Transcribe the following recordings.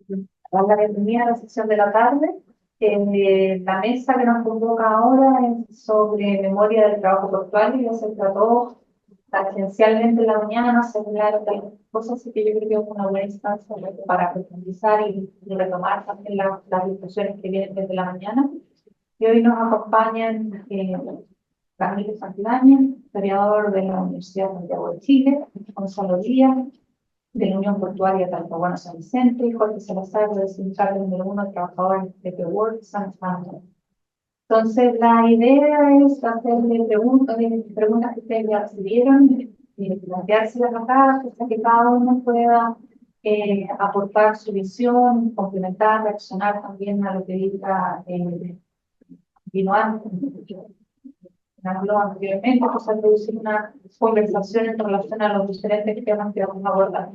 Dar la bienvenida a la sesión de la tarde. La mesa que nos convoca ahora es sobre memoria del trabajo portuario, ya se trató tangencialmente en la mañana, se hablaron de algunas cosas, así que yo creo que es una buena instancia para profundizar y retomar también las discusiones que vienen desde la mañana. Y hoy nos acompañan Camilo Santibáñez, historiador de la Universidad de Santiago de Chile, Gonzalo Díaz, de la Unión Portuaria Talcahuano San Vicente, y Jorge Salazar, del sindicato número 1 de trabajadores de P-World San Juan. Entonces, la idea es hacerle preguntas que ustedes ya recibieron, y planteárselas acá, para que cada uno pueda aportar su visión, complementar, reaccionar también a lo que diga vino antes, habló anteriormente, pues a producir una conversación en relación a los diferentes temas que vamos a abordar.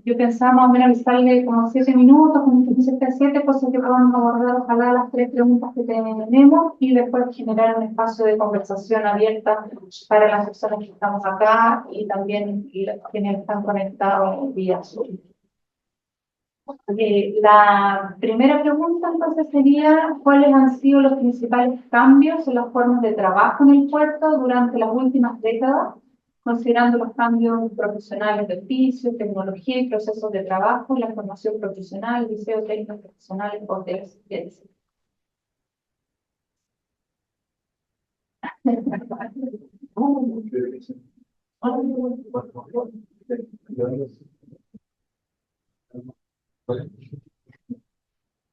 Yo pensaba más o menos avisarle como 7 minutos, como 7, cosas que podamos abordar, ojalá las 3 preguntas que tenemos, y después generar un espacio de conversación abierta para las personas que estamos acá y también quienes están conectados vía Zoom. La primera pregunta entonces sería: ¿cuáles han sido los principales cambios en las formas de trabajo en el puerto durante las últimas décadas, considerando los cambios profesionales de oficio, tecnología y procesos de trabajo, la formación profesional, liceo técnico profesional, hoteles, etc.?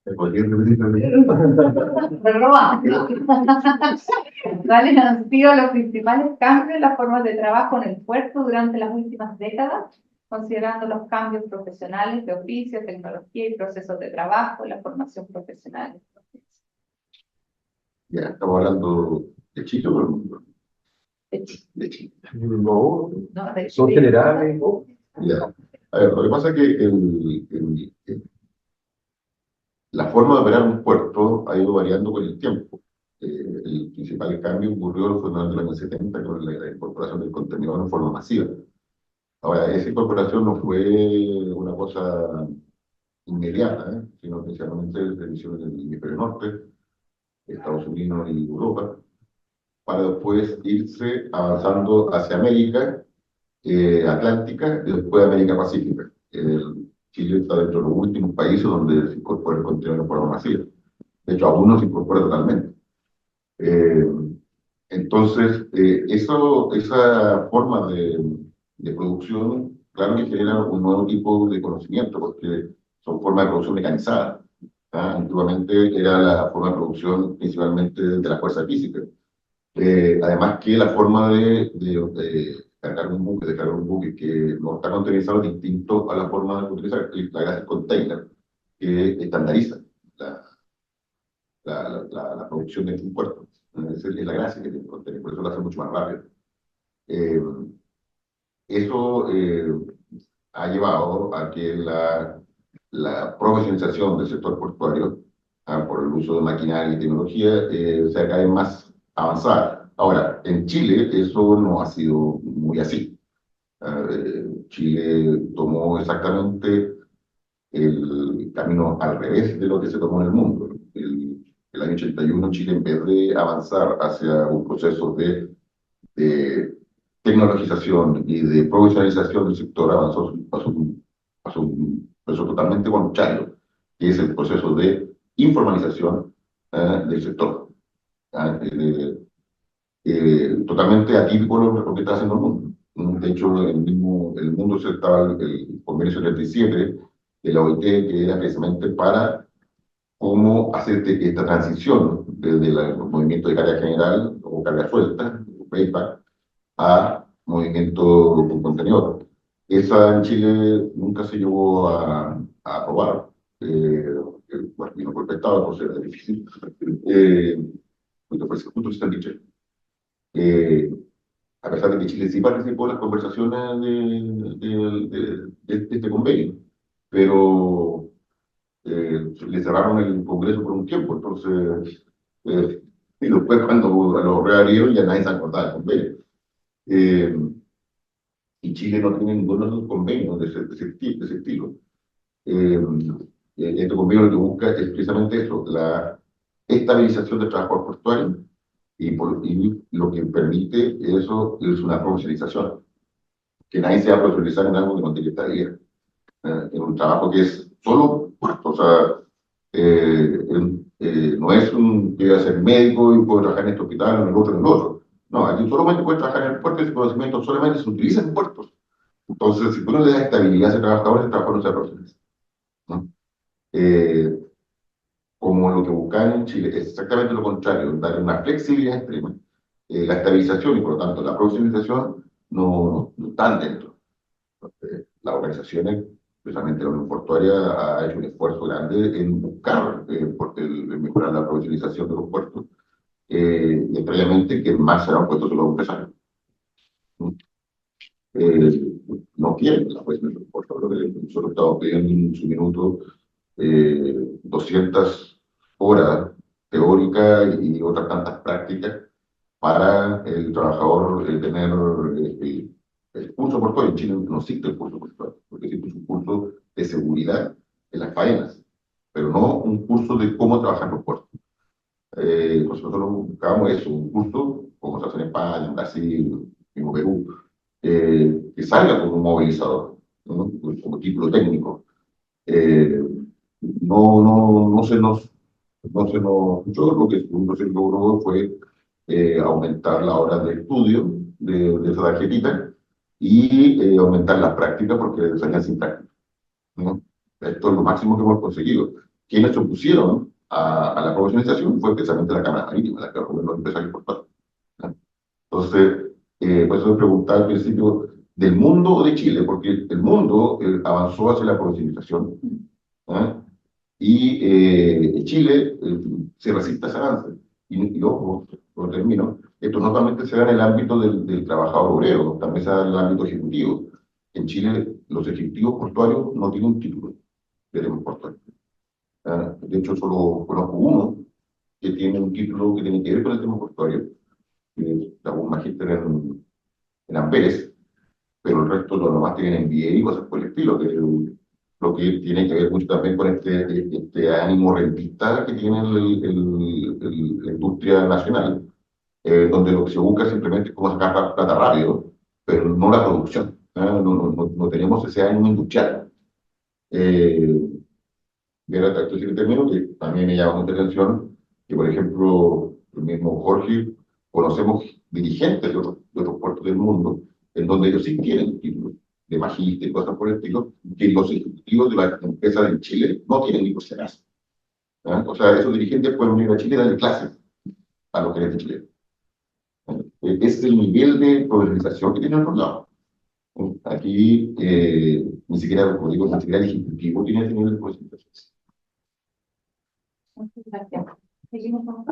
¿Me podría repetir la pregunta? Reprobado. ¿Cuáles han sido los principales cambios en las formas de trabajo en el puerto durante las últimas décadas, considerando los cambios profesionales de oficio, tecnología y procesos de trabajo, la formación profesional? Ya, estamos hablando de Chile o del mundo. De Chile. No, No, son generales. Ya. A ver, lo que pasa es que la forma de operar un puerto ha ido variando con el tiempo. El principal cambio ocurrió en los años 70 con la incorporación del contenedor en forma masiva. Ahora, esa incorporación no fue una cosa inmediata, sino principalmente de misiones del hemisferio norte, Estados Unidos y Europa, para después irse avanzando hacia América Atlántica y después América Pacífica. Chile está dentro de los últimos países donde se incorpora el contenedor en forma masiva. De hecho, aún no se incorpora totalmente. Eh, esa forma de producción, claro que genera un nuevo tipo de conocimiento, porque son formas de producción mecanizadas. Antiguamente era la forma de producción principalmente de la fuerza física. Además que la forma de cargar un buque, de cargar un buque que no está containerizado es distinto a la forma de utilizar la gas container, que estandariza la producción de un puerto. Esa es la gracia que tiene el container, por eso lo hace mucho más rápido. Eh, eso ha llevado a que la profesionalización del sector portuario, por el uso de maquinaria y tecnología, sea cada vez más avanzada. Ahora, en Chile eso no ha sido muy así. Chile tomó exactamente el camino al revés de lo que se tomó en el mundo. El año 81 Chile, en vez de avanzar hacia un proceso de tecnologización y de profesionalización del sector, pasó un proceso totalmente contrario, que es el proceso de informalización del sector. ¿Ah? Totalmente atípico lo que está haciendo el mundo. De hecho, el mundo se estaba el convenio 77 de la OIT, que era precisamente para cómo hacer esta transición desde el movimiento de carga general o carga suelta, PayPal, a movimiento con contenedor. Esa en Chile nunca se llegó a aprobar. Bueno, vino por pecado, por ser difícil. Justo se han dicho. Eh, a pesar de que Chile sí participó en las conversaciones de este convenio, pero le cerraron el Congreso por un tiempo, entonces, y después cuando lo reabrieron ya nadie se acordaba del convenio. Y Chile no tiene ninguno de esos convenios de ese estilo. este convenio lo que busca es precisamente eso, la estabilización del trabajo portuario, y lo que permite eso es una profesionalización, que nadie se va a profesionalizar en algo que no tiene estabilidad, en un trabajo que es solo puesto, o sea, no es que voy a ser médico y puedo trabajar en este hospital, en el otro, en el otro. No, aquí solamente puedes trabajar en el puerto y ese conocimiento solamente se utiliza en puertos. Entonces, si tú no le das estabilidad a ese trabajador, ese trabajador no se profesionaliza, ¿no? Eh, Como lo que buscan en Chile es exactamente lo contrario, dar una flexibilidad extrema, la estabilización y por lo tanto la profesionalización no están dentro. Las organizaciones, especialmente la Unión Portuaria, ha hecho un esfuerzo grande en buscar el mejorar la profesionalización de los puertos, y previamente que más serán puestos de los empresarios. Eh, no quieren la profesionalización, por favor, nosotros estamos pidiendo en su minuto 200 horas teóricas y otras tantas prácticas para el trabajador tener el curso portuario. En Chile no existe el curso portuario, porque existe un curso de seguridad en las faenas, pero no un curso de cómo trabajar en los puertos. Pues nosotros buscábamos eso, un curso, como se hace en España, en Brasil, en Perú, que salga como un movilizador, ¿no? Como título técnico. Eh, no se nos escuchó, lo que se logró fue aumentar la hora de estudio de esa tarjetita y aumentar las prácticas porque salían sin práctica, ¿no? Esto es lo máximo que hemos conseguido. Quienes se opusieron a la profesionalización fue precisamente la Cámara Marítima, la que los empresarios portuarios, ¿no? Entonces, por eso me preguntaba al principio, ¿del mundo o de Chile? Porque el mundo avanzó hacia la profesionalización, ¿ah? Y Chile se resiste a ese avance. Y ojo, lo termino, esto no solamente se da en el ámbito del trabajador obrero, también se da en el ámbito ejecutivo. En Chile, los ejecutivos portuarios no tienen un título de tema portuario. De hecho, solo conozco uno que tiene un título que tiene que ver con el tema portuario, que es un magíster en Amberes, pero el resto lo demás tienen MBA y cosas por el estilo, que es lo que tiene que ver mucho también con este ánimo rentista que tiene la industria nacional, donde lo que se busca simplemente es cómo sacar plata rápido, pero no la producción. No tenemos ese ánimo industrial. Eh, y ahora esto sí que termino, que también me llama mucha atención, que por ejemplo, el mismo Jorge, conocemos dirigentes de otros puertos del mundo, en donde ellos sí tienen títulos de magíster y cosas por el estilo, que los ejecutivos de las empresas en Chile no tienen ni por si acaso. O sea, esos dirigentes pueden venir a Chile y darle clases a los gerentes chilenos. Ese es el nivel de profesionalización que tienen otros lados. Aquí, ni siquiera, como digo, ni siquiera el ejecutivo tiene ese nivel de profesionalización. Muchas gracias. Seguimos con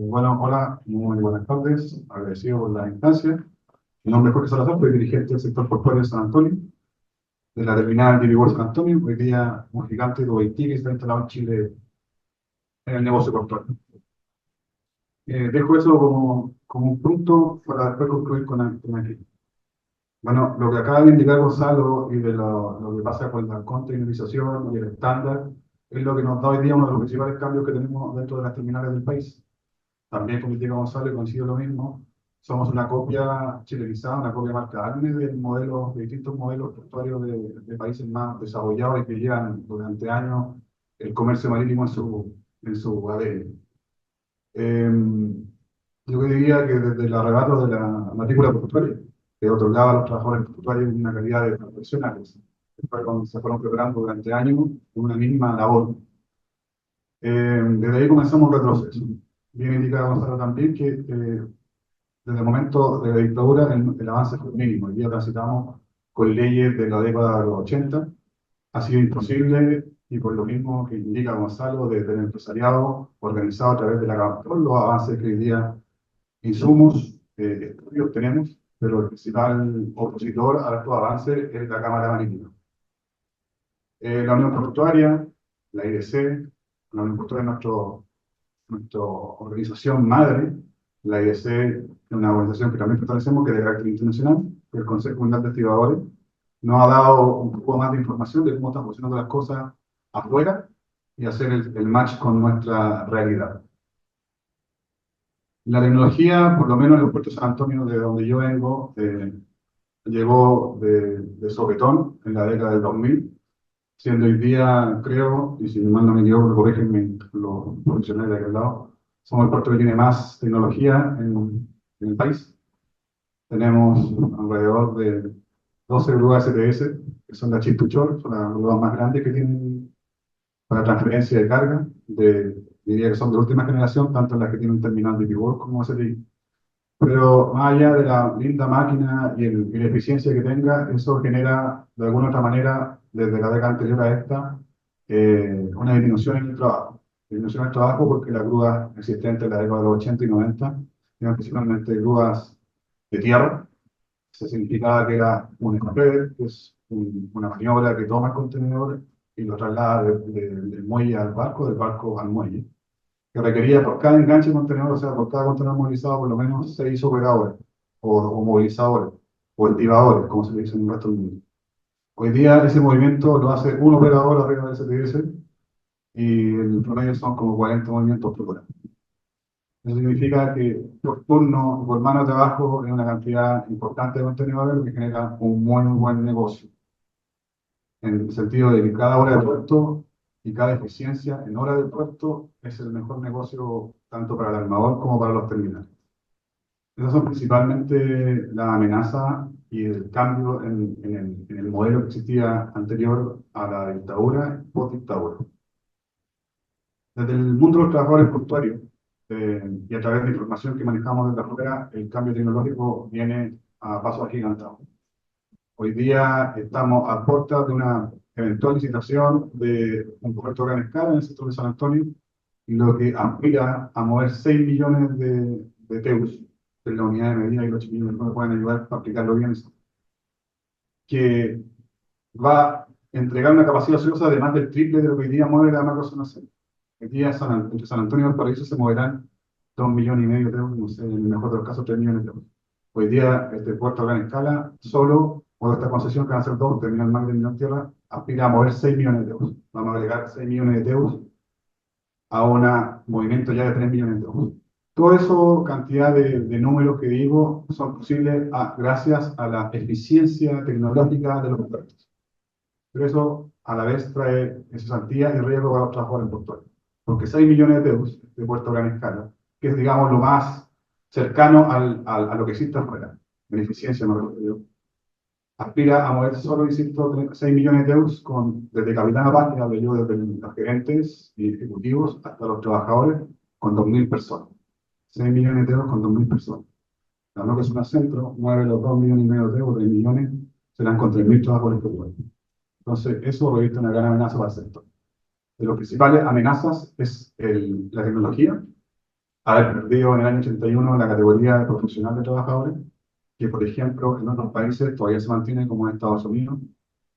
Bueno, hola, muy buenas tardes, agradecido por la instancia. Mi nombre es Jorge Salazar, soy dirigente del sector portuario de San Antonio, de la terminal de Vigor San Antonio. Hoy día un gigante de Haití que está instalado en Chile en el negocio portuario. Dejo eso como un punto para después concluir con aquí. Bueno, lo que acaba de indicar Gonzalo y de lo que pasa con la containerización y el estándar es lo que nos da hoy día uno de los principales cambios que tenemos dentro de las terminales del país. También, como indica Gonzalo, y coincido lo mismo, somos una copia chilenizada, una copia marca ARME de distintos modelos portuarios de países más desarrollados y que llevan durante años el comercio marítimo en su ADN. Yo diría que desde el arrebato de la matrícula portuaria, que otorgaba a los trabajadores portuarios una calidad de profesionales, se fueron preparando durante años con una mínima labor. Desde ahí comenzamos un retroceso. Bien indica Gonzalo también que desde el momento de la dictadura el avance fue mínimo. Hoy día transitamos con leyes de la década de los 80. Ha sido imposible, y por lo mismo que indica Gonzalo, desde el empresariado organizado a través de la CAP, todos los avances que hoy día insumos, estudios tenemos, pero el principal opositor a estos avances es la Cámara Marítima. La Unión Portuaria, la IDC, la Unión Portuaria es nuestra organización madre, La IDC es una organización que también pertenecemos, que es de carácter internacional, que el Consejo Mundial de Investigadores, nos ha dado un poco más de información de cómo están funcionando las cosas afuera y hacer el match con nuestra realidad. La tecnología, por lo menos en los puertos de San Antonio, de donde yo vengo, llegó de sopetón en la década del 2000, siendo hoy día, creo, y si mal no me equivoco, corrígenme los profesionales de aquel lado, somos el puerto que tiene más tecnología en el país. Tenemos alrededor de 12 grúas STS, que son las Chip-to-Shore, son las grúas más grandes que tienen para transferencia de carga, diría que son de última generación, tanto las que tienen un terminal de Work como STI. Pero más allá de la linda máquina y la eficiencia que tenga, eso genera, de alguna otra manera, desde la década anterior a esta, una disminución en el trabajo. Disminución en el trabajo porque las grúas existentes en la década de los 80 y 90 eran principalmente grúas de tierra. Eso significaba que era un spreader, que es una maniobra que toma el contenedor y lo traslada del muelle al barco, del barco al muelle, que requería por cada enganche de contenedor, o sea, por cada contenedor movilizado, por lo menos 6 operadores, o movilizadores, o activadores, como se le dice en el resto del mundo. Hoy día ese movimiento lo hace un operador arriba del STS y el promedio son como 40 movimientos por hora. Eso significa que por turno, por mano de trabajo, es una cantidad importante de contenedores, lo que genera un muy buen negocio. En el sentido de que cada hora de puerto y cada eficiencia en hora de puerto es el mejor negocio tanto para el armador como para los terminales. Esas son principalmente la amenaza y el cambio en el modelo que existía anterior a la dictadura y post-dictadura. Desde el mundo de los trabajadores portuarios y a través de la información que manejamos desde afuera, el cambio tecnológico viene a pasos agigantados. Hoy día estamos a puertas de una eventual licitación de un puerto a gran escala en el sector de San Antonio, lo que aspira a mover 6 millones de TEUs, que es la unidad de medida y los chiquillos me pueden ayudar para aplicarlo bien, que va a entregar una capacidad ociosa de más del triple de lo que hoy día mueve la macrozona C. Hoy día entre San Antonio y Valparaíso se moverán 2,5 millones de euros, no sé, en el mejor de los casos 3 millones de euros. Hoy día este puerto a gran escala, solo por esta concesión que van a ser dos, terminal mar de Millón Tierra, aspira a mover 6 millones de euros. Vamos a agregar 6 millones de euros a un movimiento ya de 3 millones de euros. Todo eso, cantidad de números que digo, son posibles gracias a la eficiencia tecnológica de los puertos. Pero eso a la vez trae cesantía y riesgo para los trabajadores portuarios. Porque 6 millones de euros de puerto a gran escala, que es, digamos, lo más cercano a lo que existe afuera, en eficiencia, me refiero, aspira a mover solo, insisto, 6 millones de euros desde capitán a paz, que hablo yo desde los gerentes y ejecutivos hasta los trabajadores, con 2.000 personas. 6 millones de euros con 2.000 personas. La no que es un centro, mueve los 2,5 millones de euros, 3 millones, serán con 3.000 trabajadores portuarios. Entonces, eso reviste una gran amenaza para el sector. De las principales amenazas es la tecnología, haber perdido en el año 81 la categoría de profesional de trabajadores, que por ejemplo en otros países todavía se mantiene como en Estados Unidos,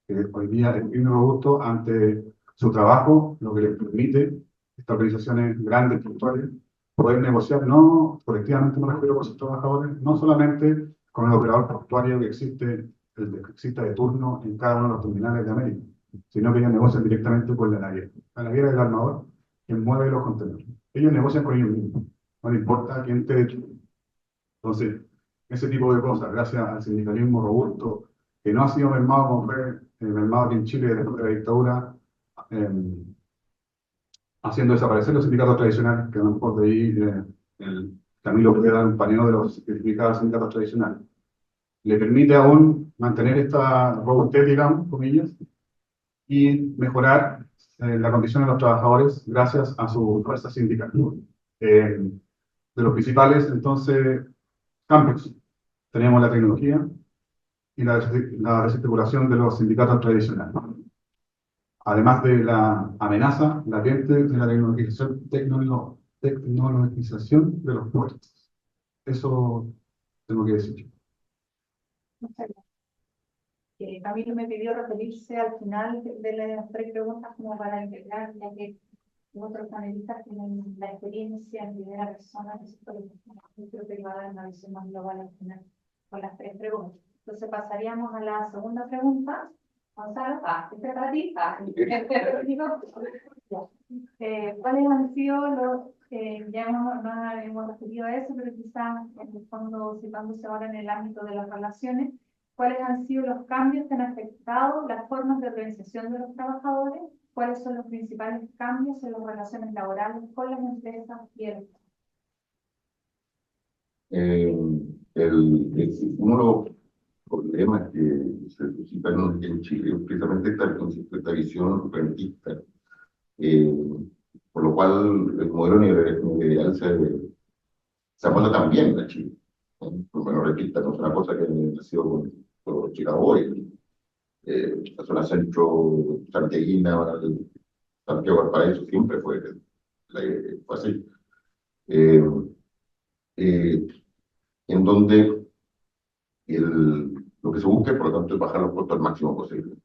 que hoy día es muy robusto ante su trabajo, lo que les permite estas organizaciones grandes, puntuales, poder negociar, no colectivamente, me refiero con sus trabajadores, no solamente con el operador portuario que existe, el que exista de turno en cada uno de los terminales de América, sino que ellos negocian directamente con la naviera. La naviera es el armador quien mueve los contenedores. Ellos negocian con ellos mismos, no les importa quién te detuvo. Entonces, ese tipo de cosas, gracias al sindicalismo robusto, que no ha sido mermado como fue mermado aquí en Chile después de la dictadura, eh, haciendo desaparecer los sindicatos tradicionales, que a lo mejor de ahí el Camilo puede dar un paneo de los certificados sindicatos tradicionales. Le permite aún mantener esta robustez, digamos, comillas, y mejorar la condición de los trabajadores gracias a su fuerza sindical. De los principales, entonces, campos, tenemos la tecnología y la desarticulación de los sindicatos tradicionales. Además de la amenaza latente de la tecnologización de los puertos. Eso tengo que decir. Muchas gracias. Camilo me pidió referirse al final de las tres preguntas como para integrar, ya que otros panelistas tienen la experiencia en primera persona, nosotros creo que va a dar una visión más global al final con las tres preguntas. Entonces pasaríamos a la segunda pregunta. Gonzalo, este es para ti. ¿Cuáles han sido los, ya no hemos referido a eso, pero quizás en el fondo, citándose ahora en el ámbito de las relaciones, cuáles han sido los cambios que han afectado las formas de organización de los trabajadores? ¿Cuáles son los principales cambios en las relaciones laborales con las empresas y el Uno de los problemas que se suscitan en Chile es precisamente esta visión rentista, por lo cual el modelo neoliberal se ha puesto también en Chile. Bueno, rentista no es una cosa que ha nacido con Chicago hoy. La zona centro santiaguina, Santiago Valparaíso siempre fue así. Eh, eh, en donde lo que se busca, por lo tanto, es bajar los costos al máximo posible.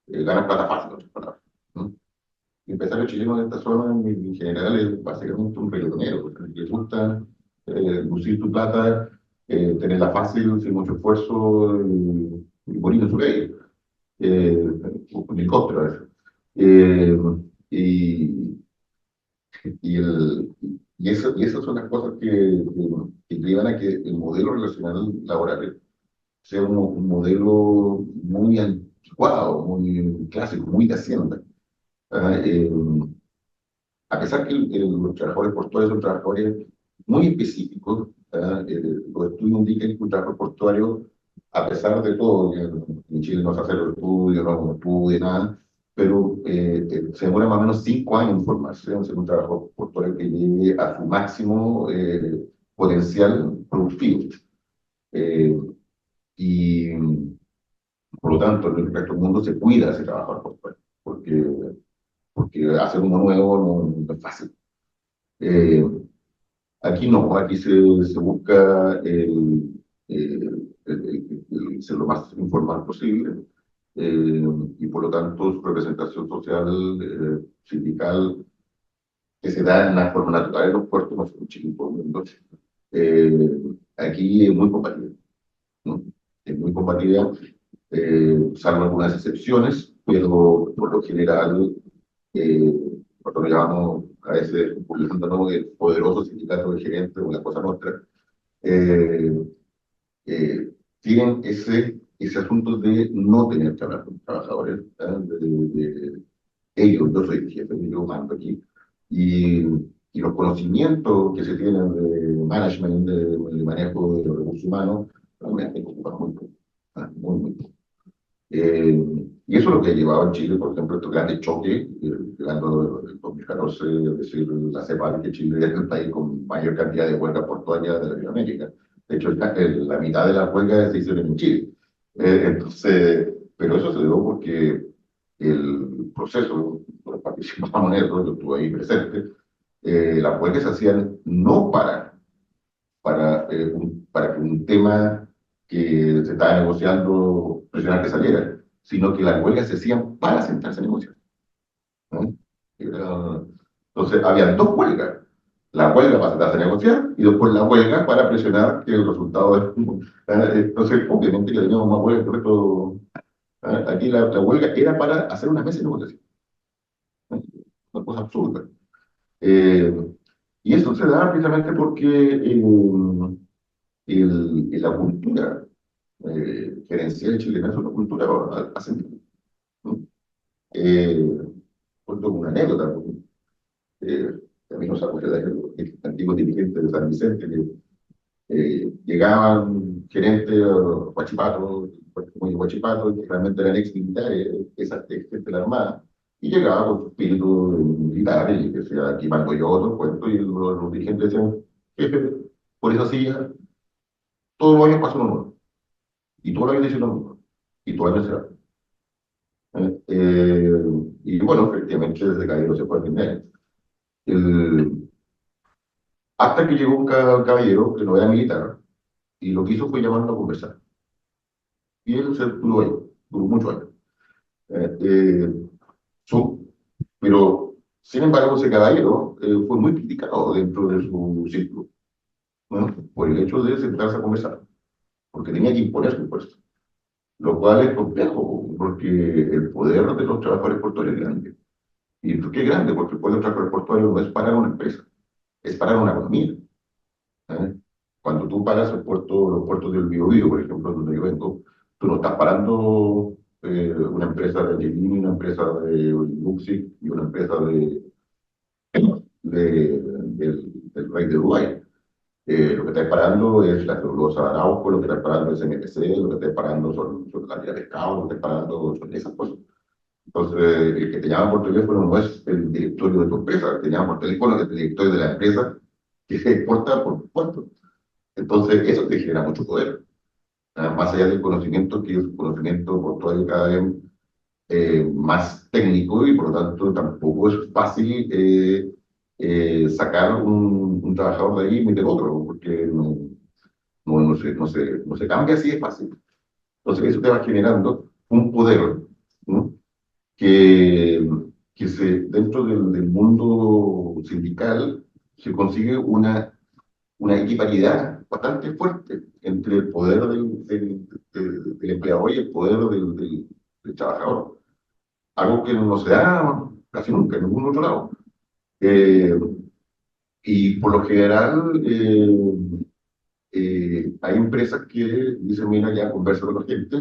Ganar plata fácil, en otras palabras, ¿no? El empresario chileno de esta zona, en general, es básicamente un reggaetonero, porque le gusta lucir tu plata, tenerla fácil, sin mucho esfuerzo, y bonito en su ley. Un helicóptero a veces. Eh, y, y esas son las cosas que llevan a que el modelo relacional laboral sea un modelo muy anticuado, muy clásico, muy de hacienda. Ah, a pesar que los trabajadores portuarios son trabajadores muy específicos, los estudios indican que un trabajador portuario, a pesar de todo, en Chile no se hace los estudios, no estudia nada, pero se demora más o menos 5 años en formarse, en ser un trabajador portuario que llegue a su máximo potencial productivo. Eh, y por lo tanto, en el resto del mundo se cuida a ese trabajador portuario, porque hacer uno nuevo no es fácil. Eh, Aquí no, aquí se busca ser lo más informal posible, y por lo tanto su representación social, sindical, que se da en la forma natural de los puertos, no es un chico por el mundo, aquí es muy compatible, ¿no? Es muy compatible, salvo algunas excepciones, pero por lo general, eh, nosotros lo llamamos a veces burlándonos el poderoso sindicato de gerentes o la cosa nuestra, eh, eh, tienen ese asunto de no tener que hablar con los trabajadores, ¿eh? Ellos, yo soy el jefe, yo mando aquí, y los conocimientos que se tienen de management, de manejo de los recursos humanos, realmente ocupan muy poco, muy poco. Y eso es lo que ha llevado a Chile, por ejemplo, estos grandes choques, llegando en 2014, es decir, la CEPAL, que Chile es el país con mayor cantidad de huelgas portuarias de Latinoamérica. De hecho, la mitad de las huelgas se hicieron en Chile. Entonces, pero eso se dio porque el proceso, donde participamos en eso, yo estuve ahí presente, las huelgas se hacían no para que un tema que se estaba negociando presionar que saliera, sino que las huelgas se hacían para sentarse a negociar, ¿no? Entonces, había dos huelgas. La huelga para sentarse a negociar y después la huelga para presionar que el resultado es... Entonces, obviamente que teníamos más huelgas que esto. Aquí la huelga era para hacer una mesa de negociación. Una cosa absurda. Eh, y eso se da precisamente porque la cultura gerencial chilena es una cultura ascendente, ¿no? Cuento con una anécdota, porque, eh, a mí no se acuerda de los antiguos dirigentes de San Vicente que llegaban gerentes guachipatos, muy guachipatos, que realmente eran ex militares, esa gente de la Armada, y llegaba con su espíritu militar y decía, aquí mando yo otro cuento, y los dirigentes decían, jefe, por esa silla, todos los años pasa uno nuevo, y todos los años dice lo mismo, y todos los años se va. Eh, y bueno, efectivamente desde Caballero se fue al primer. Hasta que llegó un caballero que no era militar y lo que hizo fue llamarlo a conversar. Y él se duró ahí, duró muchos años. Eh, eh, su- pero Sin embargo, ese caballero fue muy criticado dentro de su círculo, ¿no? Por el hecho de sentarse a conversar, porque tenía que imponer su puesto, lo cual es complejo, porque el poder de los trabajadores portuarios es grande. ¿Y por qué es grande? Porque el poder de los trabajadores portuarios no es parar una empresa, es parar una economía. ¿Eh? Cuando tú paras el puerto, los puertos del Biobío, por ejemplo, donde yo vengo, tú no estás parando una empresa de Gemini, una empresa de Luxic y una empresa del Rey de Dubái. Lo que está parando es la celulosa de Arauco, lo que está parando es MPC, lo que está parando son la tira de pescado, lo que está parando son esas cosas. Entonces, el que te llama por teléfono no es el directorio de tu empresa, el que te llama por teléfono es el directorio de la empresa que se exporta por puerto. Entonces, eso te genera mucho poder. Más allá del conocimiento, que es un conocimiento portuario cada vez más técnico y por lo tanto tampoco es fácil sacar un trabajador de ahí y meter otro, porque no se cambia así de fácil. Entonces, eso te va generando un poder, ¿no? que, dentro del mundo sindical se consigue una equiparidad bastante fuerte entre el poder del empleador y el poder del trabajador. Algo que no se da casi nunca en ningún otro lado. Eh, y por lo general hay empresas que dicen, mira, ya conversa con la gente,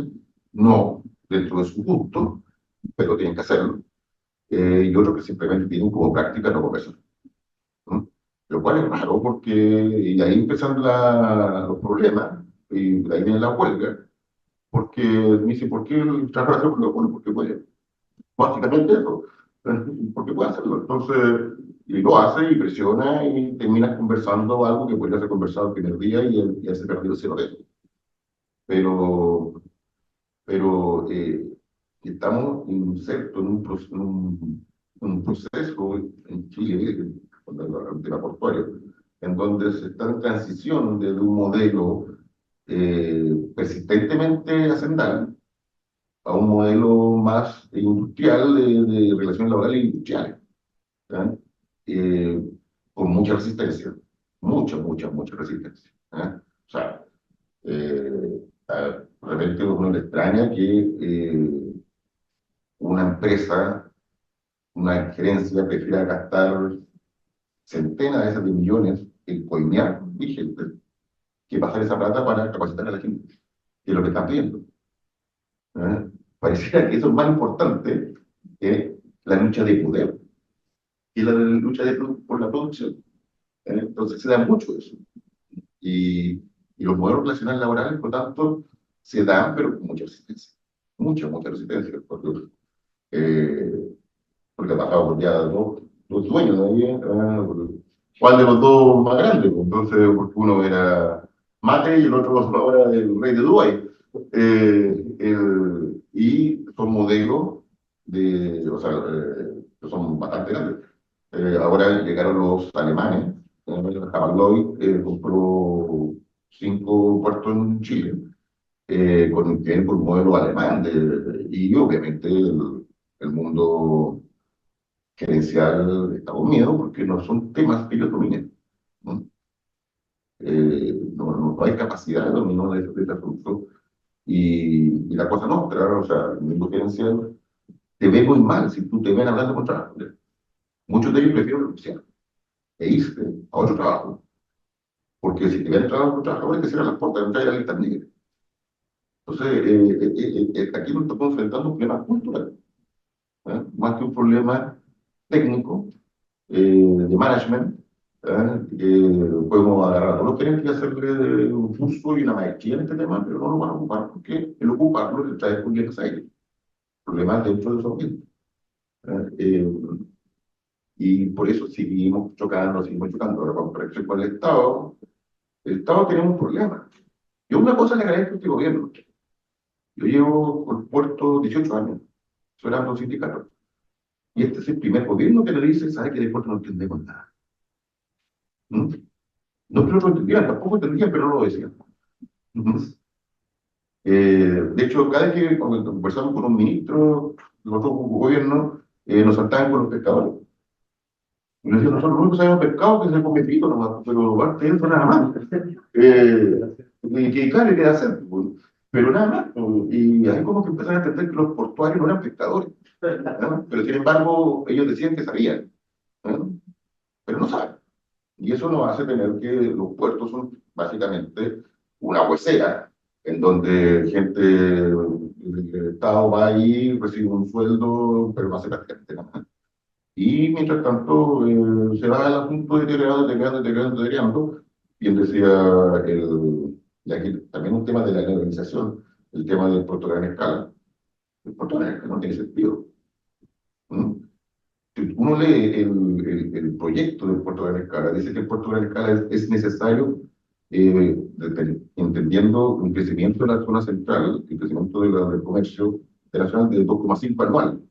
no dentro de su gusto, pero tienen que hacerlo. Y otros que simplemente tienen como práctica no conversar. ¿No? Lo cual es raro porque y ahí empiezan los problemas, y de ahí viene la huelga, porque me dice, ¿por qué el trabajador lo pone? Porque puede. Básicamente eso, porque puede hacerlo. Entonces, y lo hace y presiona y terminas conversando algo que podría ser conversado el primer día y él se perdió cero de eso. Pero, pero estamos insertos en un proceso en Chile, con el tema portuario, en donde se está en transición desde un modelo persistentemente hacendal a un modelo más industrial de relaciones laborales industriales, ¿ya? Eh, con mucha resistencia, mucha resistencia. ¿Ya? O sea, de repente uno le extraña que una empresa, una gerencia prefiera gastar centenas de veces de millones en coimear vigente que pasar esa plata para capacitar a la gente, que es lo que están pidiendo. ¿Eh? Pareciera que eso es más importante que la lucha de poder y la lucha por la producción. Entonces se da mucho eso. Y los modelos relacionales laborales, por tanto, se dan, pero con mucha resistencia. Mucha resistencia. Eh, porque ha bajado por ya dos dueños de ahí. ¿Cuál de los dos más grande? Pues, entonces, porque uno era Mate y el otro ahora el rey de Dubái. Y son modelos o sea, que son bastante grandes. Ahora llegaron los alemanes. Lloyd compró 5 puertos en Chile, con un tiempo el modelo alemán. Y obviamente el mundo gerencial está con miedo porque no son temas que ellos dominen. ¿No? No hay capacidad de dominio de este asunto. Y la cosa no, claro, o sea, el mundo gerencial te ve muy mal si tú te ven hablando con trabajadores. Muchos de ellos prefieren renunciar e irse a otro trabajo, porque si te ven trabajando con trabajadores, te cierran las puertas de entrar a la lista negra. Entonces, aquí nos estamos enfrentando a un problema cultural, ¿eh? Más que un problema técnico, de management. Podemos agarrar a todos los gerentes y hacerle un curso y una maestría en este tema, pero no lo van a ocupar porque el ocuparlo le trae problemas a ellos, problemas dentro de su ambiente. Eh, y por eso seguimos chocando, seguimos chocando. Ahora, con respecto al Estado, el Estado tiene un problema. Yo una cosa le agradezco a este gobierno. Yo llevo por Puerto 18 años, soy un sindicato. Y este es el primer gobierno que le dice, sabe que de Puerto no entendemos nada. ¿Mm? No que no lo entendían, tampoco entendían, pero no lo decían. De hecho, cada vez que cuando conversamos con un ministro de otro gobierno, nos saltaban con los pescadores. Y nos decían, nosotros lo único que sabemos pescado que se come frito nomás, pero aparte de eso nada más. Que claro, queda hacer, pues, pero nada más. Pues, y ahí como que empezaron a entender que los portuarios no eran pescadores, ¿no? Pero sin embargo, ellos decían que sabían, ¿no? Pero no saben. Y eso nos hace tener que los puertos son básicamente una huesera, en donde gente del Estado va ahí, recibe un sueldo, pero no hace prácticamente nada. Y mientras tanto, se va el asunto deteriorando, deteriorando, deteriorando, deteriorando. Bien decía y aquí también un tema de la legalización, el tema del puerto a gran escala. El puerto a gran escala no tiene sentido. ¿Mm? Si uno lee el proyecto del puerto a gran escala, dice que el puerto a gran escala es necesario, entendiendo un crecimiento de la zona central, el crecimiento del comercio internacional de 2,5 anual.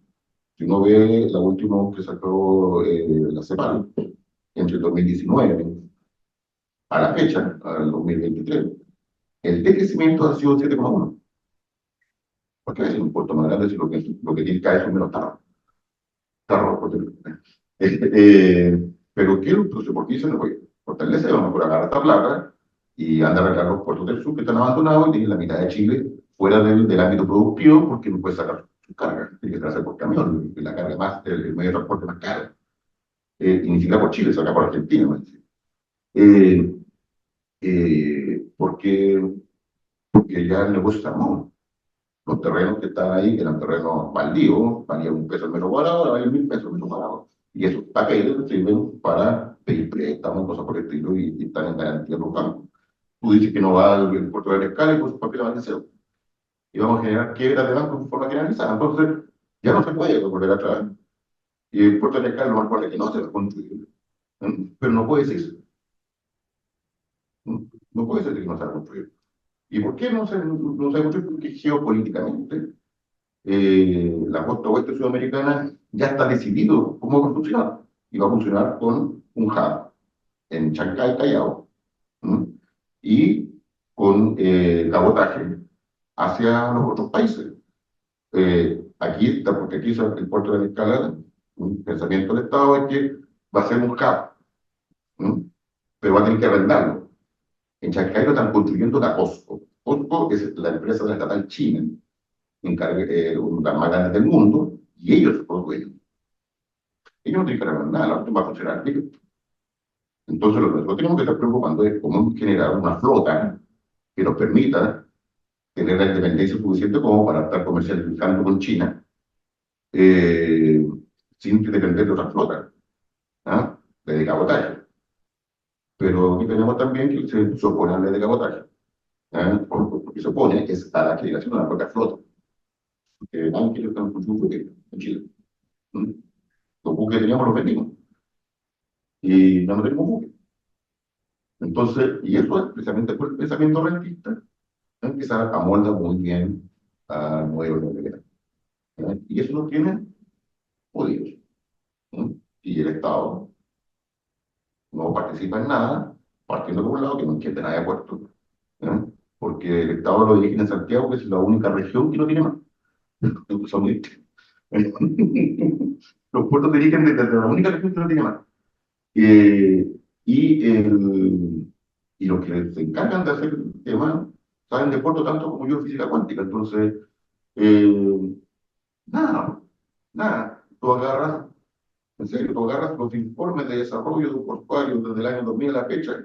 Si uno ve la última que sacó la CEPAL, entre el 2019 a la fecha, al 2023, el decrecimiento ha sido 7,1. Porque es un puerto más grande si lo que tiene cae son menos tarros. Tarros, pero ¿qué? Entonces, ¿por qué dicen, oye, fortalece, vamos por agarrar esta plata y andar a arreglar los puertos del sur que están abandonados y tienen la mitad de Chile fuera del ámbito productivo porque no puede sacar sus cargas, tiene que traerse por camión, y la carga más, el medio de transporte más caro. Y ni siquiera por Chile, se acá por Argentina. ¿No? Eh, porque ya el negocio se armó. Los terrenos que están ahí eran terrenos baldíos, valían 1 peso el metro cuadrado, ahora valen 1.000 pesos el metro cuadrado. Y esos papeles sirven para pedir préstamos, cosas por el estilo, y están en garantía por los bancos. Tú dices que no va al puerto de la escala y pues sus papeles van de cero. Y vamos a generar quiebras de banco de forma generalizada. Entonces, ya no se puede volver atrás. Y el puerto de la escala lo más probable es que no se va a construir. Pero no puede decirse. No puede ser que no se va a construir. ¿Y por qué no se construye? Porque geopolíticamente la costa oeste sudamericana ya está decidido cómo va a funcionar. Y va a funcionar con un hub en Chancay, Callao, ¿m? Y con cabotaje hacia los otros países. Aquí está, porque aquí el puerto de la Escalada, un pensamiento del Estado es que va a ser un hub, ¿m? Pero va a tener que arrendarlo. En Chancay lo están construyendo la COSCO. COSCO es la empresa de la estatal china, las más grandes del mundo, y ellos son los dueños. Ellos no tienen que arreglar nada, la cuestión va a funcionar bien. Entonces, lo que nosotros tenemos que estar preocupando es cómo generar una flota que nos permita tener la independencia suficiente como para estar comercializando con China eh, sin depender de otras flotas, ¿ah? De cabotaje. Pero aquí tenemos también que se opone a la ley de cabotaje. ¿Ah? Porque se opone es a la generación de una propia flota. Porque nadie quiere estar con un buque en Chile. ¿Mm? Los buques que teníamos los vendimos. Y no tenemos buques. Entonces, y eso es precisamente por el pensamiento rentista, ¿no? Que se amolda muy bien al modelo neoliberal. ¿No? Y eso lo tienen judíos. ¿No? Y el Estado no participa en nada, partiendo por un lado que no entiende nada de puerto. ¿No? Porque el Estado lo dirige en Santiago, que es la única región que no tiene más. Son muy distintos. Los puertos dirigen desde la única región que no tiene más. Eh, y, el, y los que se encargan de hacer el tema saben de puerto tanto como yo de física cuántica. Entonces, eh, nada, nada. Tú agarras, en serio, tú agarras los informes de desarrollo de un portuario desde el año 2000 a la fecha,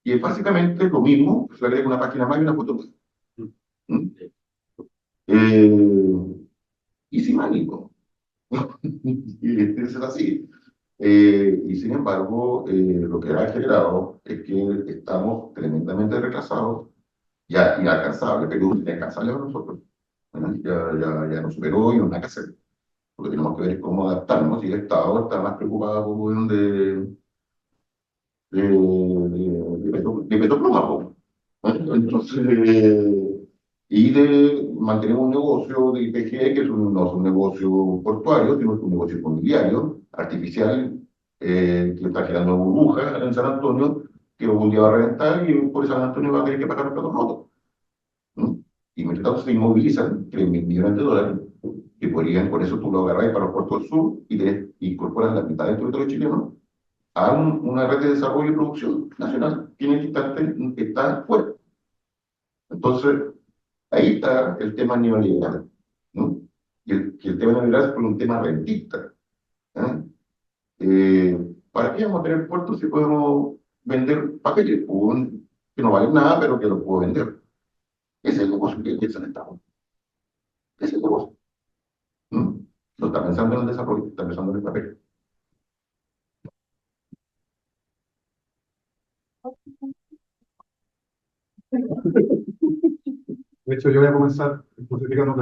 y es básicamente lo mismo, se le agrega una página más y una foto más. ¿Mm? Eh, y sin pánico. Y es así. Y sin embargo, lo que ha generado es que estamos tremendamente retrasados, ya inalcanzables, pero inalcanzables para nosotros. ¿No? Ya nos superó y no hay nada que hacer. Lo que tenemos que ver es cómo adaptarnos y el Estado está más preocupado con de Petropluma, po. ¿No? Entonces, y de mantener un negocio de IPG que no es un negocio portuario, sino es un negocio inmobiliario, artificial, que está generando burbujas en San Antonio, que algún día va a reventar y por San Antonio va a tener que pagar los platos rotos. ¿No? Y mientras tanto se inmovilizan 3.000 millones de dólares, que podrían, por eso tú lo agarras para los puertos del sur y te incorporas la mitad del territorio chileno a una red de desarrollo y producción nacional, tiene que estar fuera. Entonces, ahí está el tema neoliberal, ¿no? Y el tema neoliberal es por un tema rentista. ¿Eh? ¿Para qué vamos a tener puertos si podemos vender papeles que no valen nada, pero que los puedo vender? Ese es el negocio que piensa el Estado. Ese es el negocio. ¿Mm? No está pensando en el desarrollo, está pensando en el papel. De hecho, yo voy a comenzar justificando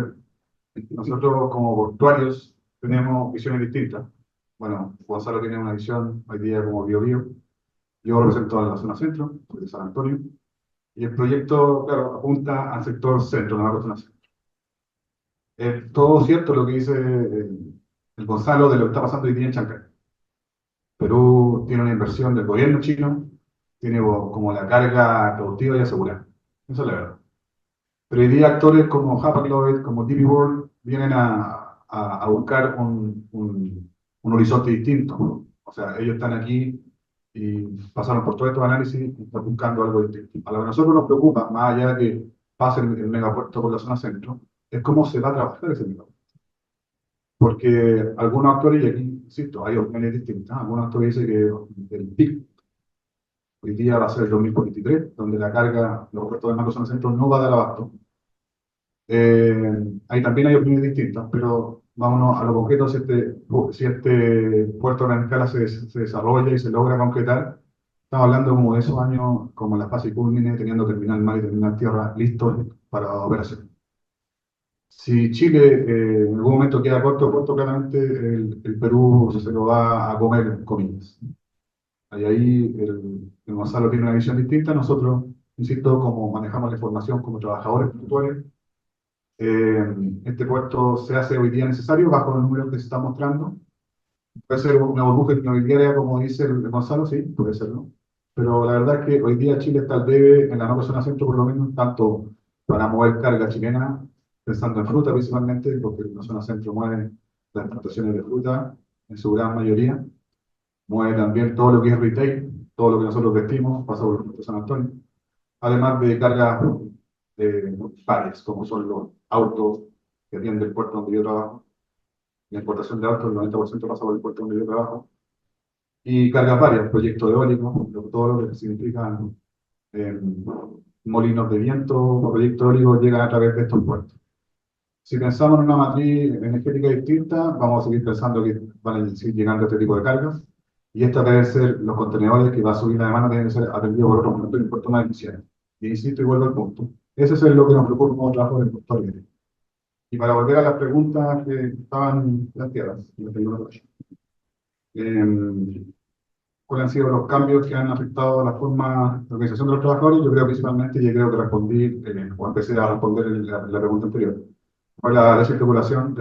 que nosotros como portuarios tenemos visiones distintas. Bueno, Gonzalo tiene una visión hoy día como Biobío. Yo represento a la zona centro, soy de San Antonio. Y el proyecto, claro, apunta al sector centro, no a la zona centro. Es todo cierto lo que dice el Gonzalo de lo que está pasando hoy día en Chancay. Perú tiene una inversión del gobierno chino, tiene como la carga productiva y asegurada. Eso es la verdad. Pero hoy día actores como Hapag-Lloyd, como DP World, vienen a buscar un horizonte distinto. O sea, ellos están aquí y pasaron por todos estos análisis y están buscando algo distinto. A lo que a nosotros nos preocupa, más allá de que pase el megapuerto por la zona centro, es cómo se va a trabajar ese megapuerto. Porque algunos actores, y aquí, insisto, hay opiniones distintas, algunos actores dicen que el PIC hoy día va a ser el 2043, donde la carga, los puertos de macro zona centro no va a dar abasto. Ahí también hay opiniones distintas, pero vámonos a lo concreto, si este puerto a gran escala se desarrolla y se logra concretar, estamos hablando como de esos años, como la fase culmine, teniendo terminal mar y terminal tierra listos para operación. Si Chile en algún momento queda corto, claramente el Perú se lo va a comer, comillas. Ahí el Gonzalo tiene una visión distinta. Nosotros, insisto, como manejamos la información como trabajadores portuarios, este puerto se hace hoy día necesario bajo los números que se están mostrando. Puede ser una burbuja inmobiliaria, como dice el Gonzalo, sí, puede serlo. Pero la verdad es que hoy día Chile está al debe en la nueva zona centro, por lo menos, tanto para mover carga chilena, pensando en fruta principalmente, porque la zona centro mueve las exportaciones de fruta en su gran mayoría. Mueve también todo lo que es retail, todo lo que nosotros vestimos, pasa por el puerto de San Antonio. Además de cargas varias, como son los autos que tienen del puerto donde yo trabajo. La importación de autos, el 90% pasa por el puerto donde yo trabajo. Y cargas varias, proyectos eólicos, todo lo que significa eh, molinos de viento, proyectos eólicos llegan a través de estos puertos. Si pensamos en una matriz energética distinta, vamos a seguir pensando que van a seguir llegando este tipo de cargas. Y esta debe ser los contenedores que va a subir la demanda, tienen que ser atendidos por otros puertos y puertos más eficientes. Y insisto, y vuelvo al punto. Ese es lo que nos preocupa como trabajo del portuario. Y para volver a las preguntas que estaban planteadas, ¿cuáles han sido los cambios que han afectado la forma de organización de los trabajadores? Yo creo principalmente, y creo que respondí, o empecé a responder la pregunta anterior, fue la desarticulación,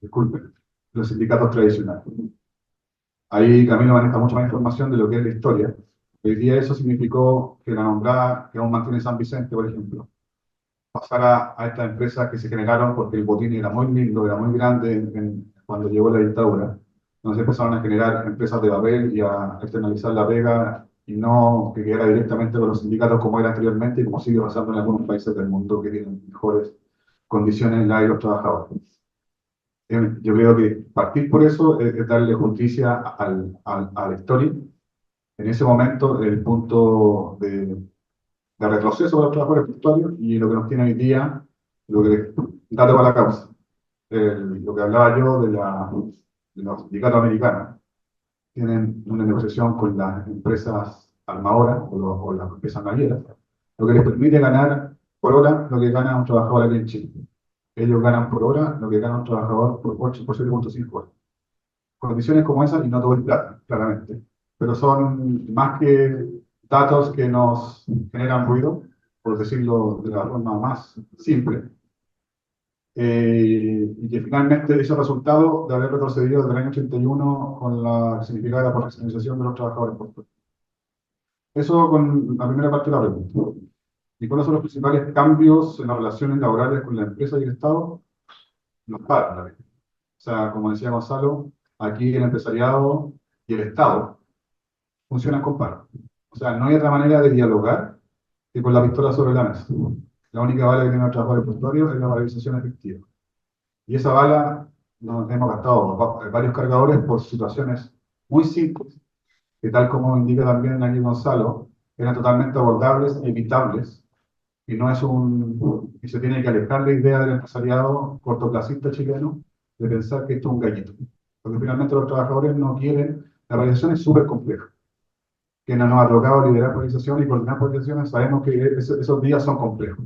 disculpe, de los sindicatos tradicionales. Ahí Camilo maneja mucha más información de lo que es la historia. Hoy día eso significó que la nombrada, que aún mantiene San Vicente, por ejemplo, pasara a estas empresas que se generaron porque el botín era muy lindo, era muy grande cuando llegó la dictadura. Entonces empezaron a generar empresas de papel y a externalizar la pega y no que quedara directamente con los sindicatos como era anteriormente y como sigue pasando en algunos países del mundo que tienen mejores condiciones en la de los trabajadores. Yo creo que partir por eso es darle justicia a la historia. En ese momento, el punto de retroceso para los trabajadores portuarios y lo que nos tiene hoy día, lo que dato para la causa. Lo que hablaba yo de los sindicatos americanos, tienen una negociación con las empresas armadoras o las empresas navieras, lo que les permite ganar por hora lo que gana un trabajador aquí en Chile. Ellos ganan por hora lo que gana un trabajador por 7,5 horas. Condiciones como esas, y no todo es plata, claramente, pero son más que datos que nos generan ruido, por decirlo de la forma más simple, y que finalmente ese resultado de haber retrocedido desde el año 81 con la que significaba la profesionalización de los trabajadores portuarios. Eso con la primera parte de la pregunta. ¿Y cuáles son los principales cambios en las relaciones laborales con la empresa y el Estado? Los paran. O sea, como decía Gonzalo, aquí el empresariado y el Estado funcionan con paro. O sea, no hay otra manera de dialogar que con la pistola sobre la mesa. La única bala que tiene el trabajador portuario es la valorización efectiva. Y esa bala nos hemos gastado varios cargadores por situaciones muy simples, que tal como indica también aquí Gonzalo, eran totalmente abordables y evitables, y no es y se tiene que alejar la idea del empresariado cortoplacista chileno de pensar que esto es un gallito. Porque finalmente los trabajadores no quieren, la realización es súper compleja. Quienes nos ha tocado liderar organización y coordinar organizaciones sabemos que esos días son complejos,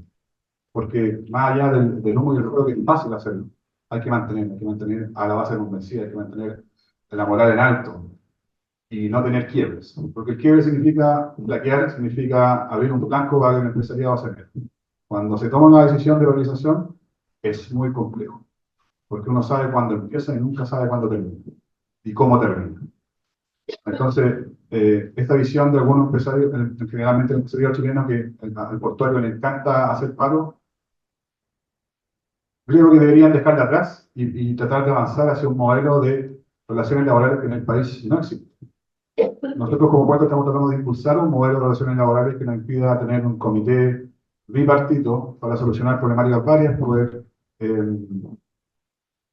porque más allá del humo y el ruido, que es fácil hacerlo, hay que mantener a la base convencida, hay que mantener la moral en alto y no tener quiebres, porque el quiebre significa flaquear, significa abrir un blanco para que el empresariado se meta. Cuando se toma una decisión de organización es muy complejo, porque uno sabe cuándo empieza y nunca sabe cuándo termina y cómo termina. Entonces, esta visión de algunos empresarios, generalmente el empresario chileno, que al portuario le encanta hacer paro, creo que deberían dejar de atrás y tratar de avanzar hacia un modelo de relaciones laborales que en el país no existe. Nosotros como puerto estamos tratando de impulsar un modelo de relaciones laborales que nos impida tener un comité bipartito para solucionar problemáticas varias, eh,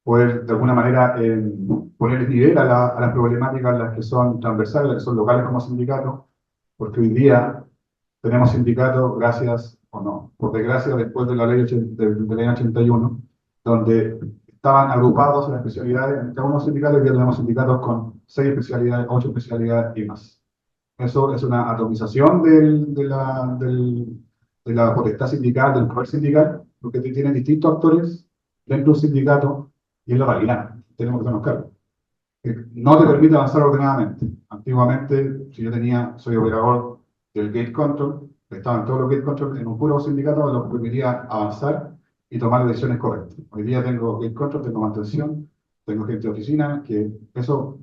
poder de alguna manera poner nivel a las problemáticas, las que son transversales, las que son locales como sindicatos, porque hoy día tenemos sindicatos, gracias o no, por desgracia, después de la ley, de la ley 81, donde estaban agrupados en las especialidades, en cada uno de los sindicatos, y ya tenemos sindicatos con 6 especialidades, 8 especialidades y más. Eso es una atomización de la potestad sindical, del poder sindical, porque tienen distintos actores dentro del sindicato y es la realidad. Tenemos que hacernos cargo. Que no te permite avanzar ordenadamente. Antiguamente, si yo soy operador del gate control, estaban todos los gate control en un puro sindicato, lo que permitía avanzar y tomar decisiones correctas. Hoy día tengo gate control, tengo mantención, tengo gente de oficina, que eso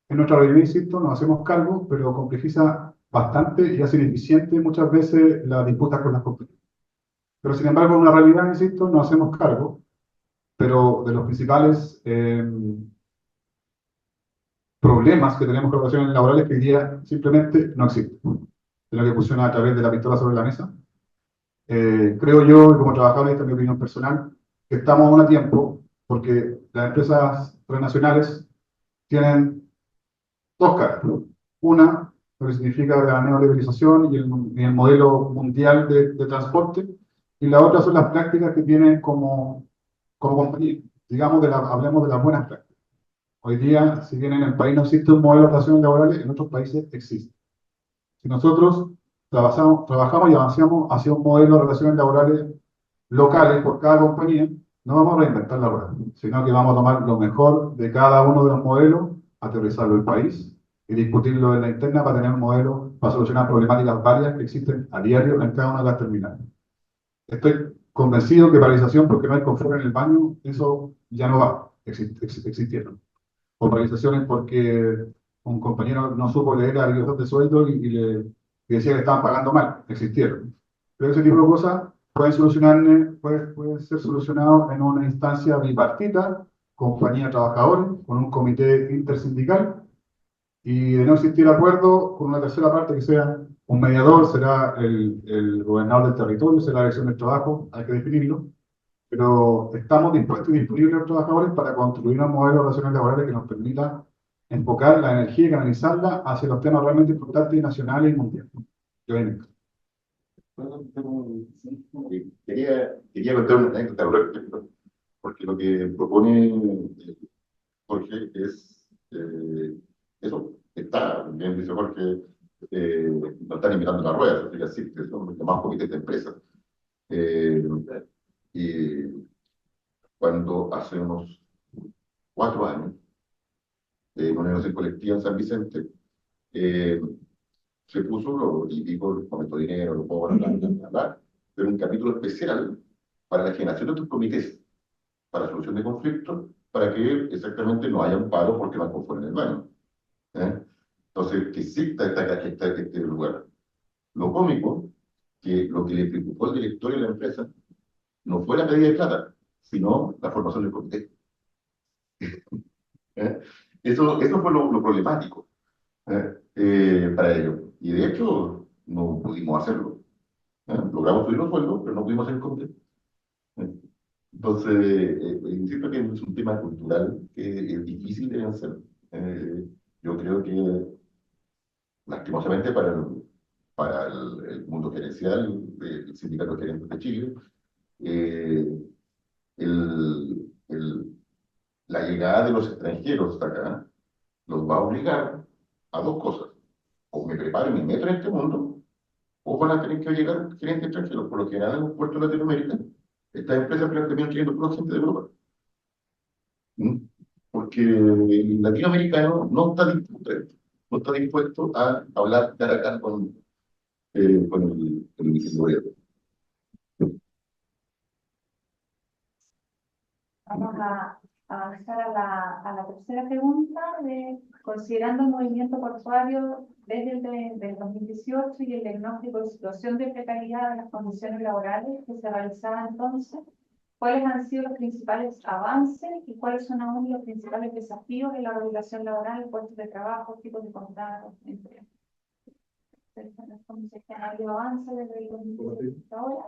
en nuestra realidad, insisto, nos hacemos cargo, pero complejiza bastante y hace ineficiente muchas veces las disputas con las compañías. Pero sin embargo, en una realidad, insisto, nos hacemos cargo, pero de los principales problemas que tenemos con relaciones laborales que hoy día simplemente no existen. De lo que funciona a través de la pistola sobre la mesa. Creo yo, y como trabajador, esta es mi opinión personal, que estamos aún a tiempo, porque las empresas transnacionales tienen dos caras. Una, lo que significa la neoliberalización y el modelo mundial de transporte, y la otra son las prácticas que tienen como compañía. Digamos, hablemos de las buenas prácticas. Hoy día, si bien en el país no existe un modelo de relaciones laborales, en otros países existe. Si nosotros trabajamos y avanzamos hacia un modelo de relaciones laborales locales por cada compañía, no vamos a reinventar la rueda, sino que vamos a tomar lo mejor de cada uno de los modelos, aterrizarlo al país y discutirlo en la interna para tener un modelo para solucionar problemáticas varias que existen a diario en cada una de las terminales. Estoy convencido que paralización porque no hay confort en el baño, eso ya no va existiendo. O paralizaciones porque un compañero no supo leer la regulación de sueldo y decía que estaban pagando mal, existieron. Pero ese tipo de cosas pueden ser solucionados en una instancia bipartita, compañía trabajadores, con un comité intersindical, y de no existir acuerdo, con una tercera parte que sea un mediador, será el gobernador del territorio, será la dirección del trabajo, hay que definirlo, pero estamos dispuestos y disponibles los trabajadores para construir un modelo de relaciones laborales que nos permita enfocar la energía y canalizarla hacia los temas realmente importantes nacionales y mundiales. Yo Quería contar una anécdota al respecto, porque lo que propone Jorge es eso, está, bien dice Jorge, no están inventando la rueda, eso sí existe, son más comités de empresas. Y cuando hace unos 4 años, en una negociación colectiva en San Vicente, eh, se puso lo típico, el momento de dinero, lo puedo hablar, pero un capítulo especial para la generación de estos comités, para solución de conflictos, para que exactamente no haya un paro porque no hay confort en el baño. ¿Eh? Entonces, que exista este lugar. Lo cómico, que lo que le preocupó al directorio de la empresa no fue la pedida de plata, sino la formación del comité. ¿Eh? Eso fue lo problemático. para ello. Y de hecho, no pudimos hacerlo. Logramos subir los sueldos, pero no pudimos hacer el comité. ¿eh? Entonces, insisto que es un tema cultural que es difícil de vencer. Yo creo que, lastimosamente, para el mundo gerencial del Sindicato de Gerentes de Chile, eh, la llegada de los extranjeros hasta acá los va a obligar a dos cosas. O me preparo y me meto en este mundo, o van a tener que llegar gerentes extranjeros. Por lo que nada en los puertos de Latinoamérica, estas empresas terminan teniendo pura gente de Europa. ¿Mm? Porque el latinoamericano no está dispuesto a esto. No está dispuesto a hablar cara a cara con el gobierno. Vamos a avanzar a la tercera pregunta, considerando el movimiento portuario desde del 2018 y el diagnóstico de situación de precariedad de las condiciones laborales que se realizaba entonces, ¿cuáles han sido los principales avances y cuáles son aún los principales desafíos en la regulación laboral, puestos de trabajo, tipos de contratos, entre otros? ¿Cómo se ha habido avance desde el 2018 hasta ahora?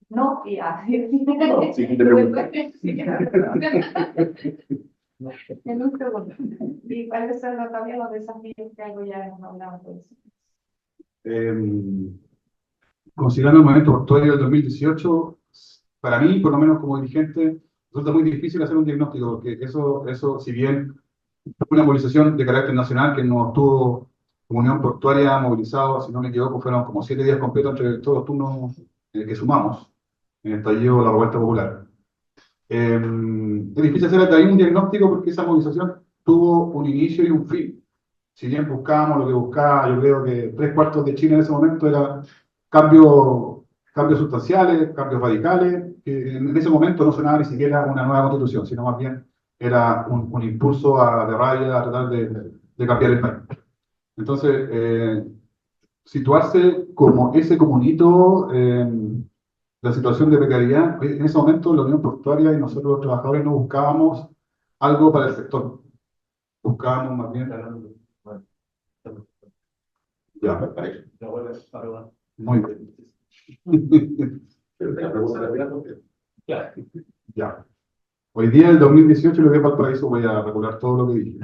No, ya. No, siguiente pregunta. En un segundo. ¿Y cuáles son también los desafíos que algo ya hemos hablado de eso? Considerando el momento portuario del 2018, para mí, por lo menos como dirigente, resulta muy difícil hacer un diagnóstico, porque eso si bien fue una movilización de carácter nacional que nos tuvo como Unión Portuaria movilizado, si no me equivoco, fueron como 7 días completos entre todos los turnos que sumamos en el estallido de la revuelta popular. Es difícil hacer hasta ahí un diagnóstico porque esa movilización tuvo un inicio y un fin. Si bien buscábamos lo que buscaba, yo creo que 3/4 de Chile en ese momento era cambios sustanciales, cambios radicales, que en ese momento no sonaba ni siquiera una nueva constitución, sino más bien era un impulso de rabia a tratar de cambiar el país. Entonces, situarse como un hito la situación de precariedad, en ese momento la Unión Portuaria y nosotros los trabajadores no buscábamos algo para el sector, buscábamos más bien... Ya, muy bien. Ya. Hoy día, el 2018, lo que es Valparaíso, voy a regular todo lo que dije.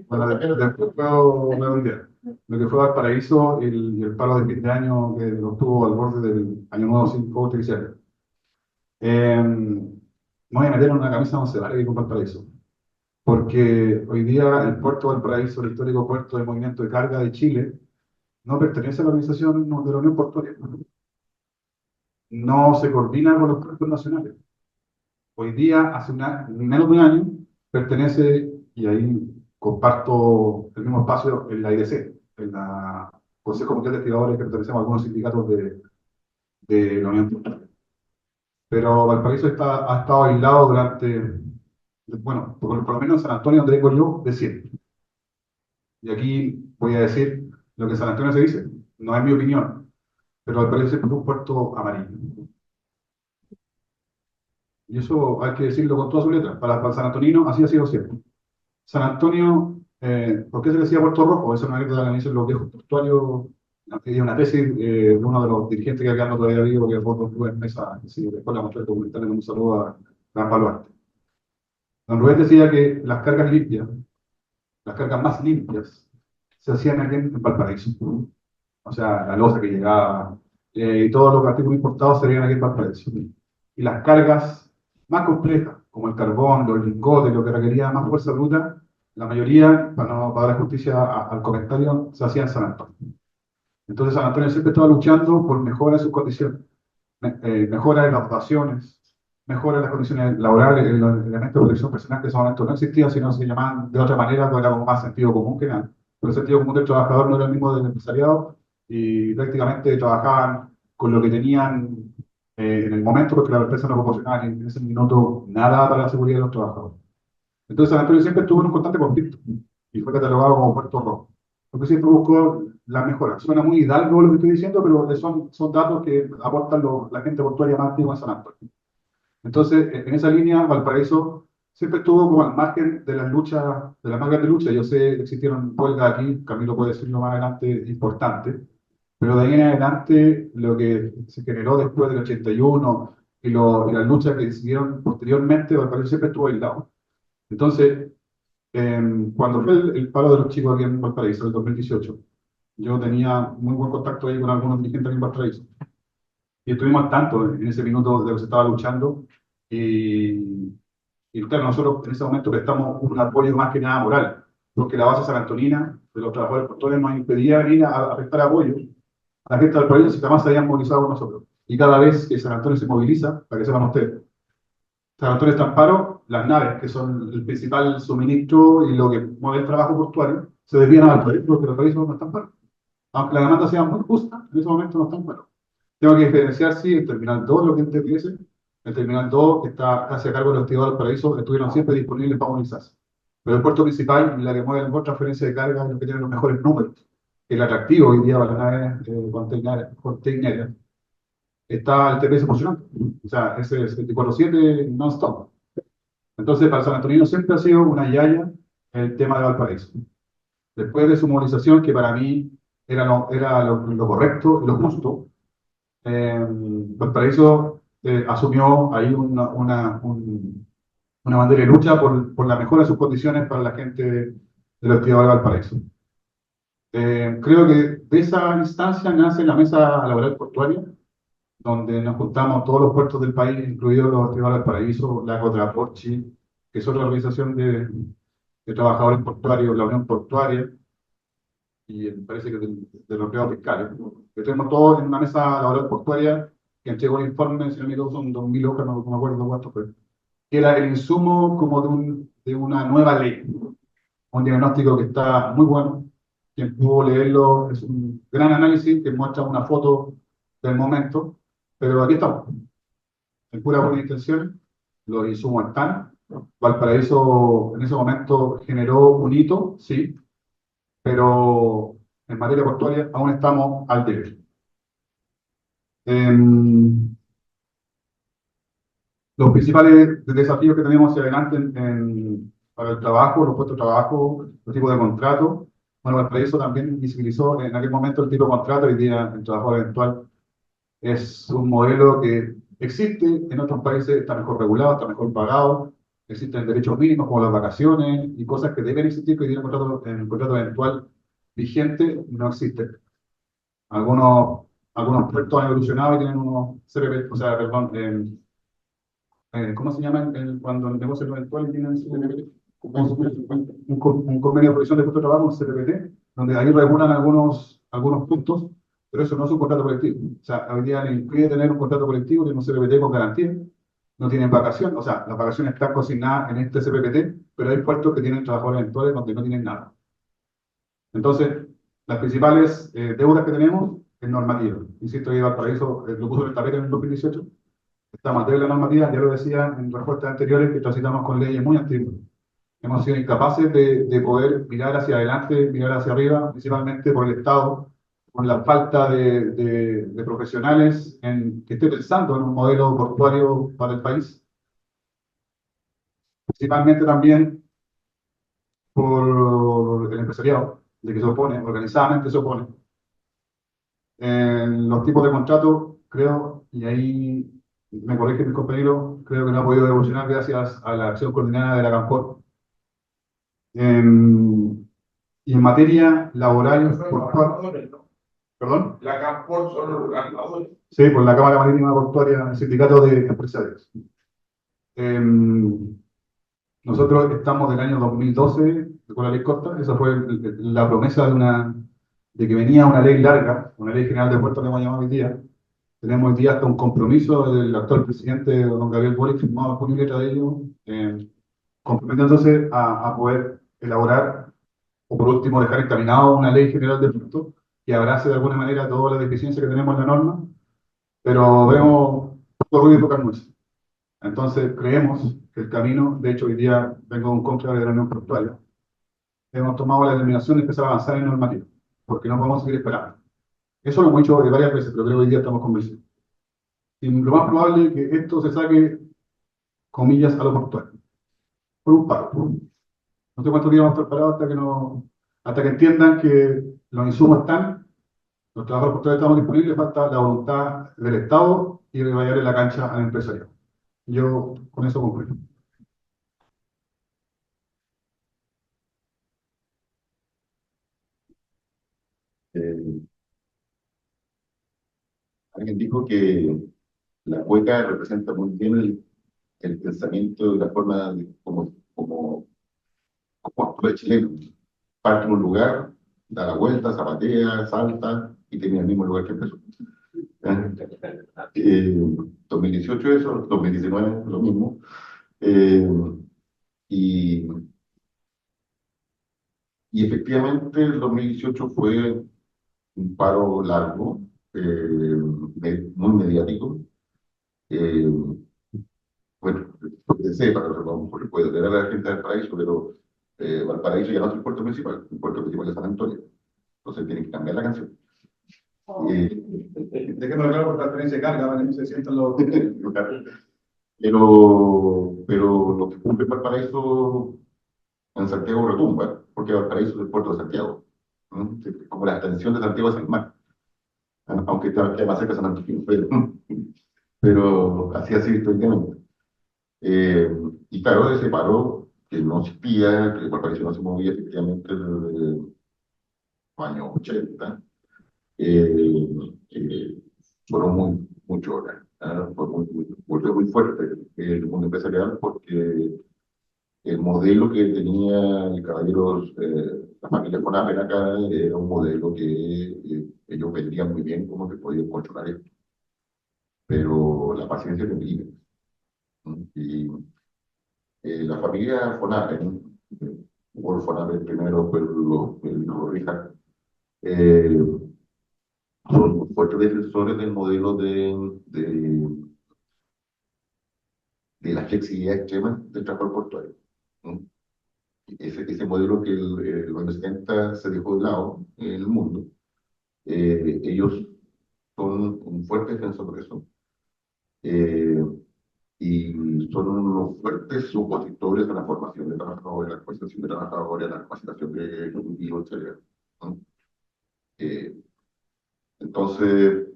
Bueno, después puedo redondear. Lo que fue Valparaíso y el paro de fin de año que lo tuvo al borde del año nuevo sin fuego artificial. Me voy a meter en una camisa once varas con Valparaíso. Porque hoy día el puerto de Valparaíso, el histórico puerto de movimiento de carga de Chile, no pertenece a la organización de la Unión Portuaria. No se coordina con los puertos nacionales. Hoy día, hace menos de un año, pertenece, y ahí comparto el mismo espacio en la IDC, en la Consejo Mundial de Investigadores, que pertenecemos a algunos sindicatos de la Unión Portuaria. Pero Valparaíso ha estado aislado durante, bueno, por lo menos en San Antonio, donde vengo yo, de siempre. Y aquí voy a decir lo que en San Antonio se dice, no es mi opinión, pero Valparaíso siempre fue un puerto amarillo. Y eso hay que decirlo con todas sus letras. Para el San Antonino así ha sido siempre. San Antonio, ¿por qué se le decía Puerto Rojo? Esa es una anécdota que dicen los viejos portuarios. Hay una tesis de uno de los dirigentes que quedando todavía vivo, que fue Don Rubén Mesa, sí, después la mostré el documental, un saludo a Gran Baluarte. Don Rubén decía que las cargas limpias, las cargas más limpias, se hacían aquí en Valparaíso. O sea, la loza que llegaba y todos los artículos importados se veían aquí en Valparaíso. Y las cargas más complejas, como el carbón, los lingotes, lo que requería más fuerza bruta, la mayoría, para dar justicia al comentario, se hacía en San Antonio. Entonces San Antonio siempre estaba luchando por mejoras en sus condiciones, mejoras en las dotaciones, mejoras en las condiciones laborales, en los elementos de protección personal que en ese momento no existían, sino se llamaban de otra manera, que era como más sentido común que nada. Pero el sentido común del trabajador no era el mismo del empresariado y prácticamente trabajaban con lo que tenían en el momento, porque la empresa no proporcionaba en ese minuto nada para la seguridad de los trabajadores. Entonces San Antonio siempre estuvo en un constante conflicto y fue catalogado como Puerto Rojo. Porque siempre buscó la mejora. Suena muy hidalgo lo que estoy diciendo, pero son datos que aportan la gente portuaria más antigua en San Antonio. Entonces, en esa línea, Valparaíso siempre estuvo como al margen de las luchas, de las más grandes luchas. Yo sé que existieron huelgas aquí, Camilo puede decirlo más adelante, importante, pero de ahí en adelante lo que se generó después del 81 y las luchas que siguieron posteriormente, Valparaíso siempre estuvo aislado. Entonces, cuando fue el paro de los chicos aquí en Valparaíso, el 2018, yo tenía muy buen contacto ahí con algunos dirigentes aquí en Valparaíso. Y estuvimos al tanto en ese minuto de lo que se estaba luchando. Y, y claro, nosotros en ese momento prestamos un apoyo más que nada moral, porque la base San Antonina de los trabajadores portuarios nos impedía venir a prestar apoyo a la gente del país si jamás se habían movilizado con nosotros. Y cada vez que San Antonio se moviliza, para que sepan ustedes, San Antonio está en paro, las naves, que son el principal suministro y lo que mueve el trabajo portuario, se desvían al país porque los países no están en paro. Aunque la demanda sea muy justa, en ese momento no están en paro. Tengo que diferenciar si el Terminal 2, lo que entiende, el Terminal 2 que está casi a cargo de los activadores del paraíso, estuvieron siempre disponibles para movilizarse. Pero el puerto principal, la que mueve la transferencia de carga, es lo que tiene los mejores números. El atractivo hoy día para las naves containeras está el TPS funcionando. O sea, ese es 24/7 non-stop. Entonces, para San Antonino siempre ha sido una yaya el tema de Valparaíso. Después de su movilización, que para mí era lo correcto y lo justo, Valparaíso asumió ahí una bandera de lucha por la mejora de sus condiciones para la gente de los activadores de Valparaíso. Creo que de esa instancia nace la mesa laboral portuaria, donde nos juntamos todos los puertos del país, incluidos los activadores del Paraíso, la Cotraporchi, que es otra organización de trabajadores portuarios, la Unión Portuaria, y me parece que de los empleados fiscales. Que tenemos todos en una mesa laboral portuaria que entregó un informe, si no me equivoco, son 2.000 hojas, no me acuerdo cuánto fue, que era el insumo como de una nueva ley, un diagnóstico que está muy bueno. Quien pudo leerlo es un gran análisis que muestra una foto del momento, pero aquí estamos, en pura buena intención, los insumos están. Valparaíso en ese momento generó un hito, sí, pero en materia portuaria aún estamos al debe. Los principales desafíos que tenemos hacia adelante para el trabajo, los puestos de trabajo, los tipos de contrato. Bueno, Valparaíso también visibilizó en aquel momento el tipo de contrato. Hoy día el trabajo eventual es un modelo que existe en otros países, está mejor regulado, está mejor pagado, existen derechos mínimos como las vacaciones y cosas que deben existir que hoy día en el contrato eventual vigente no existen. Algunos puertos han evolucionado y tienen unos CPP, o sea, perdón, ¿cómo se llama cuando el negocio eventual tiene un CPP? Un convenio de provisión de puesto de trabajo, un CPPT, donde ahí regulan algunos puntos, pero eso no es un contrato colectivo. O sea, hoy día le impide tener un contrato colectivo, tiene un CPPT con garantía, no tienen vacaciones, o sea, las vacaciones están consignadas en este CPPT, pero hay puertos que tienen trabajadores eventuales donde no tienen nada. Entonces, las principales deudas que tenemos es normativa. Insisto, que Valparaíso lo puso en el tapete en el 2018. Esta materia de la normativa, ya lo decía en respuestas anteriores, que transitamos con leyes muy antiguas. Hemos sido incapaces de poder mirar hacia adelante, mirar hacia arriba, principalmente por el Estado, con la falta de profesionales que esté pensando en un modelo portuario para el país. Principalmente también por el empresariado, de que se opone, organizadamente se opone. En los tipos de contratos, creo, y ahí me corrige mi compañero, creo que no ha podido evolucionar gracias a la acción coordinada de la CAMPOR. Y en materia laboral, ¿perdón? La CAMPOR son los organizadores. Sí, por la Cámara Marítima Portuaria, el Sindicato de Empresarios. Nosotros estamos del año 2012 con la ley Costa, esa fue la promesa de que venía una ley larga, una ley general de puertos que hemos llamado hoy día. Tenemos hoy día hasta un compromiso del actual presidente, don Gabriel Boric, firmado por letra de ellos, comprometiéndose a poder elaborar, o por último dejar encaminado una ley general de puertos que abrace de alguna manera todas las deficiencias que tenemos en la norma, pero vemos poco ruido y pocas nueces. Entonces creemos que el camino, de hecho hoy día vengo en contra de la Unión Portuaria, hemos tomado la determinación de empezar a avanzar en normativa, porque no podemos seguir esperando. Eso lo hemos dicho varias veces, pero creo que hoy día estamos convencidos. Y lo más probable es que esto se saque, comillas, a lo portuario. por un paro. No sé cuántos días vamos a estar parados hasta que entiendan que los insumos están, los trabajadores portuarios estamos disponibles, falta la voluntad del Estado y de rayar en la cancha al empresario. Yo con eso concluyo. Eh, Alguien dijo que la cueca representa muy bien el pensamiento y la forma de, como actúa el chileno. Parte de un lugar, da la vuelta, zapatea, salta y termina en el mismo lugar que empezó. Eh, 2018 eso, 2019 lo mismo. Eh, y, y efectivamente el 2018 fue un paro largo, muy mediático. Eh, bueno, porque sepa, porque puede tener a la gente de Valparaíso, pero Valparaíso ya no es el puerto principal, el puerto principal es San Antonio. Entonces tienen que cambiar la canción. Déjenme hablar por transferencia de carga, ¿vale? Se sientan los... Pero lo que cumple Valparaíso en Santiago retumba, porque Valparaíso es el puerto de Santiago, ¿no? Como la extensión de Santiago hacia el mar, aunque está más cerca de San Antonio, pero así ha sido históricamente. Eh, y claro, ese paro que no existía, que Valparaíso no se movía efectivamente desde los años 80, eh, eh, fueron muchas horas. Fue muy fuerte el mundo empresarial porque el modelo que tenía el caballero, la familia Conapen acá, era un modelo que ellos vendían muy bien como que podían controlar esto, pero la paciencia tiene límites. ¿No? Y la familia Fonapen, Wolf Fonapen primero, fue el hijo Richard, eh, son fuertes defensores del modelo de la flexibilidad extrema del transporte portuario. ¿No? Ese modelo que en los 70 se dejó de lado en el mundo, ellos son un fuerte defensor de eso. eh, y son unos fuertes opositores a la formación de trabajadores, a la capacitación de trabajadores, a la capacitación de ejecutivos, etc. ¿No? Eh, entonces,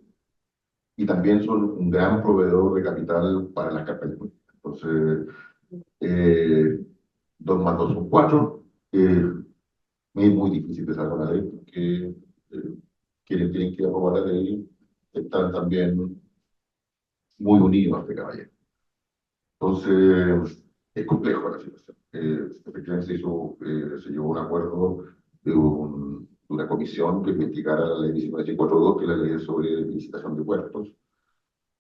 y también son un gran proveedor de capital para las carpetas. Entonces, eh, 2 más 2 son 4. Es muy difícil de sacar la ley porque quienes tienen que aprobar la ley están también muy unidos a este caballero. Entonces, es complejo la situación. Efectivamente se llegó a un acuerdo de una comisión que investigara la ley 1942, que es la ley sobre licitación de puertos.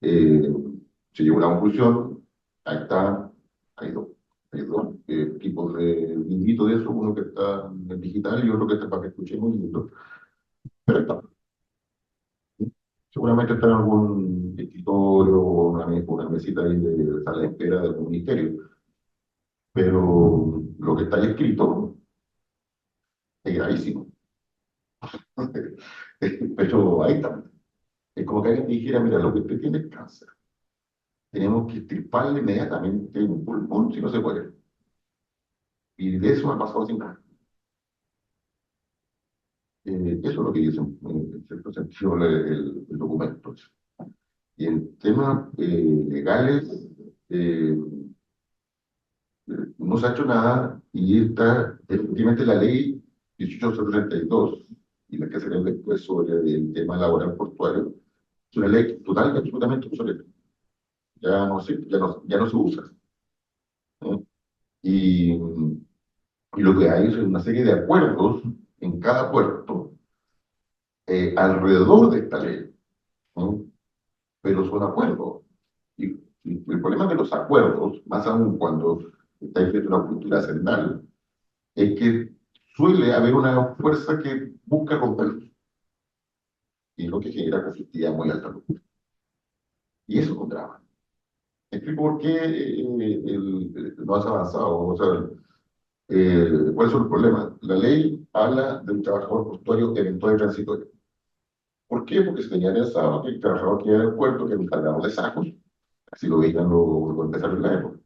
Eh, Se llegó a una conclusión, ahí está, hay dos, tipos de librito de eso, uno que está en digital y otro que está para que escuchemos y otro. Pero está. Seguramente está en algún escritorio o una mesita ahí de sala de espera del ministerio, pero lo que está ahí escrito es gravísimo. Pero ahí está. Es como que alguien dijera, mira, lo que usted tiene es cáncer. Tenemos que extirparle inmediatamente un pulmón si no se puede. Y de eso me ha pasado sin nada. Eso es lo que dice en cierto sentido el documento. Y en temas legales, eh, no se ha hecho nada y está efectivamente la ley 1832 y la que se ve después sobre el tema laboral portuario, es una ley total y absolutamente obsoleta. Ya no se usa. ¿No? Y lo que hay es una serie de acuerdos en cada puerto alrededor de esta ley, ¿no? Pero son acuerdos. Y el problema de los acuerdos, más aún cuando está escrito una cultura hacendal, es que suele haber una fuerza que busca romperlos y lo que genera conflictividad muy alta. Y eso es un drama. Explico por qué no has avanzado. O sea, ¿cuáles son los problemas? La ley habla de un trabajador portuario eventual y transitorio. ¿Por qué? Porque se tenía pensado que el trabajador que iba al puerto, que era un cargador de sacos, así lo veían los empresarios de la época,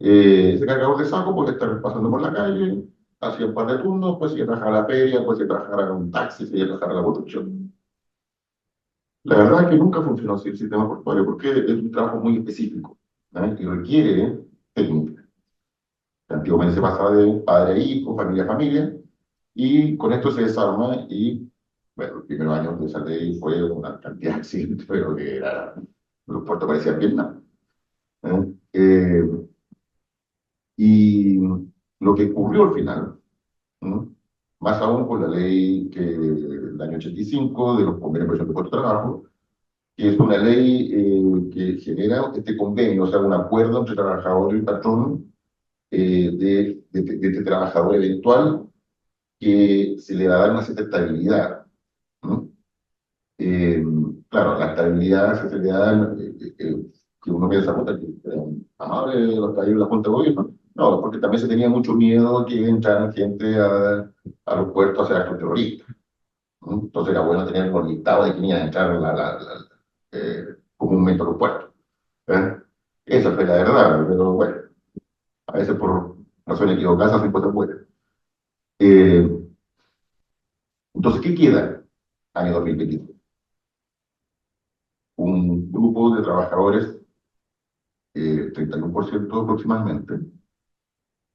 Ese cargador de saco puede estar pasando por la calle, hacía un par de turnos, pues ir a trabajar a la feria, pues ir a trabajar a un taxi, ir a trabajar a la construcción. La verdad es que nunca funcionó así el sistema portuario porque es un trabajo muy específico, ¿no? Y requiere técnica. Antiguamente se pasaba de padre a hijo, familia a familia, y con esto se desarma y, bueno, los primeros años de esa ley fue una cantidad de accidentes, pero que era, los puertos parecían Vietnam. ¿Eh? Y lo que ocurrió al final, ¿no? Más aún con la ley que del año 85 de los convenios de puerto de trabajo, que es una ley que genera este convenio, o sea, un acuerdo entre trabajador y patrón de este trabajador eventual que se le va a dar una cierta estabilidad, ¿no? Eh, claro, la estabilidad se le da, que uno piensa, puta, que amable los traídos de la Junta de Gobierno. No, porque también se tenía mucho miedo que entraran gente a los puertos a hacer actos terroristas, ¿no? Entonces era bueno tener un listado de quién iba a entrar comúnmente a los puertos. ¿Eh? Esa fue la verdad, pero bueno, a veces por razones equivocadas hacen cosas buenas. Eh, entonces, ¿qué queda año 2023? Un grupo de trabajadores, 31% aproximadamente,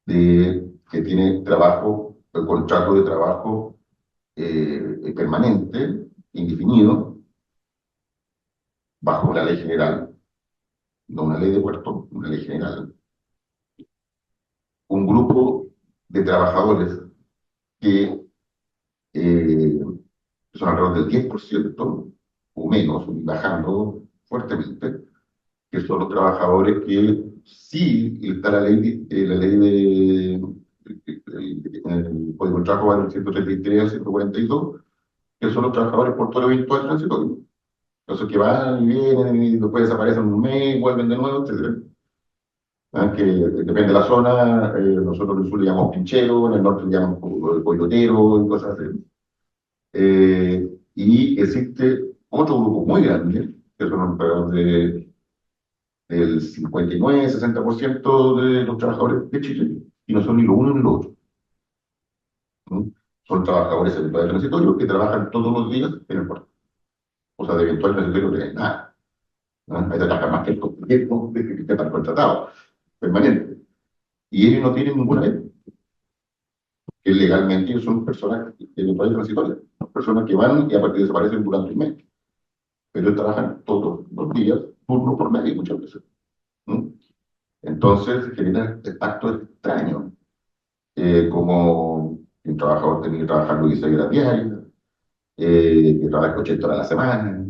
que tiene trabajo, contrato de trabajo permanente, indefinido, bajo una ley general, no una ley de puerto, una ley general. Un grupo de trabajadores que eh, son alrededor del 10% o menos, bajando fuertemente, que son los trabajadores que sí está la ley el Código del Trabajo va del 133 al 142, que son los trabajadores portuarios eventuales transitorios. Esos que van y vienen y después desaparecen un mes, vuelven de nuevo, etcétera. ¿Ah? Que depende de la zona, nosotros en el sur le llamamos pinchero, en el norte le llamamos coyotero y cosas así. Y existe otro grupo muy grande, que son alrededor del 59-60% de los trabajadores de Chile, y no son ni lo uno ni lo otro. ¿No? Son trabajadores eventuales transitorios que trabajan todos los días en el puerto. O sea, de eventual transitorio no tienen nada. ¿No? Hay que trabajar más que que está el contratado, permanente. Y ellos no tienen ninguna ley, que legalmente ellos son personas eventuales transitorias, personas que van y a partir desaparecen durante un mes. Pero ellos trabajan todos los días, turno por medio muchas veces. ¿No? Entonces genera actos extraños, como un trabajador tenía que trabajar 16 horas diarias, que trabaja 80 horas a la semana,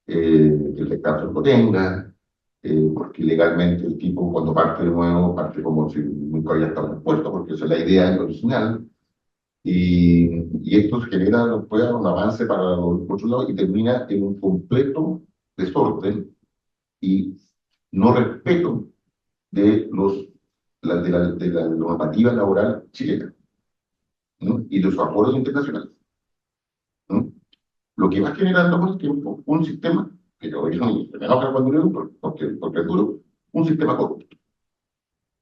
que el descanso no lo tenga, porque legalmente el tipo cuando parte de nuevo parte como si nunca había estado en el puerto, porque esa es la idea original, y esto genera después un avance para los otros lados y termina en un completo desorden y no respeto de de la normativa laboral chilena, ¿no? Y de sus acuerdos internacionales, ¿no? Lo que va generando con el tiempo un sistema, que yo me enoja cuando digo, porque es duro, un sistema corrupto,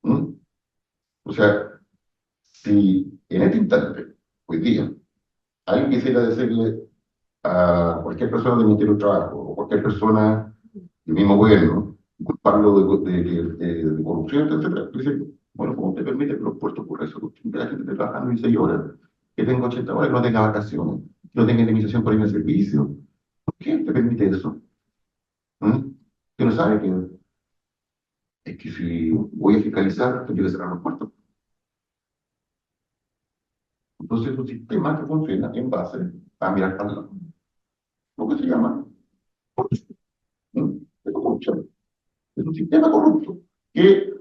¿no? O sea, si en este instante, hoy día, alguien quisiera decirle a cualquier persona de Ministerio del Trabajo, o cualquier persona del mismo gobierno, culparlo de corrupción, etcétera, dice, bueno, ¿cómo te permite que los puertos por eso? Que la gente esté trabajando 16 horas, que tenga 80 horas, que no tenga vacaciones, que no tenga indemnización por ir al servicio. ¿Por qué te permite eso? ¿Mm? Que no sabe que es que si voy a fiscalizar, tengo que cerrar los puertos. Entonces es un sistema que funciona en base a mirar para el lado. Lo que se llama corrupción. ¿Mm? Es corrupción. Es un sistema corrupto que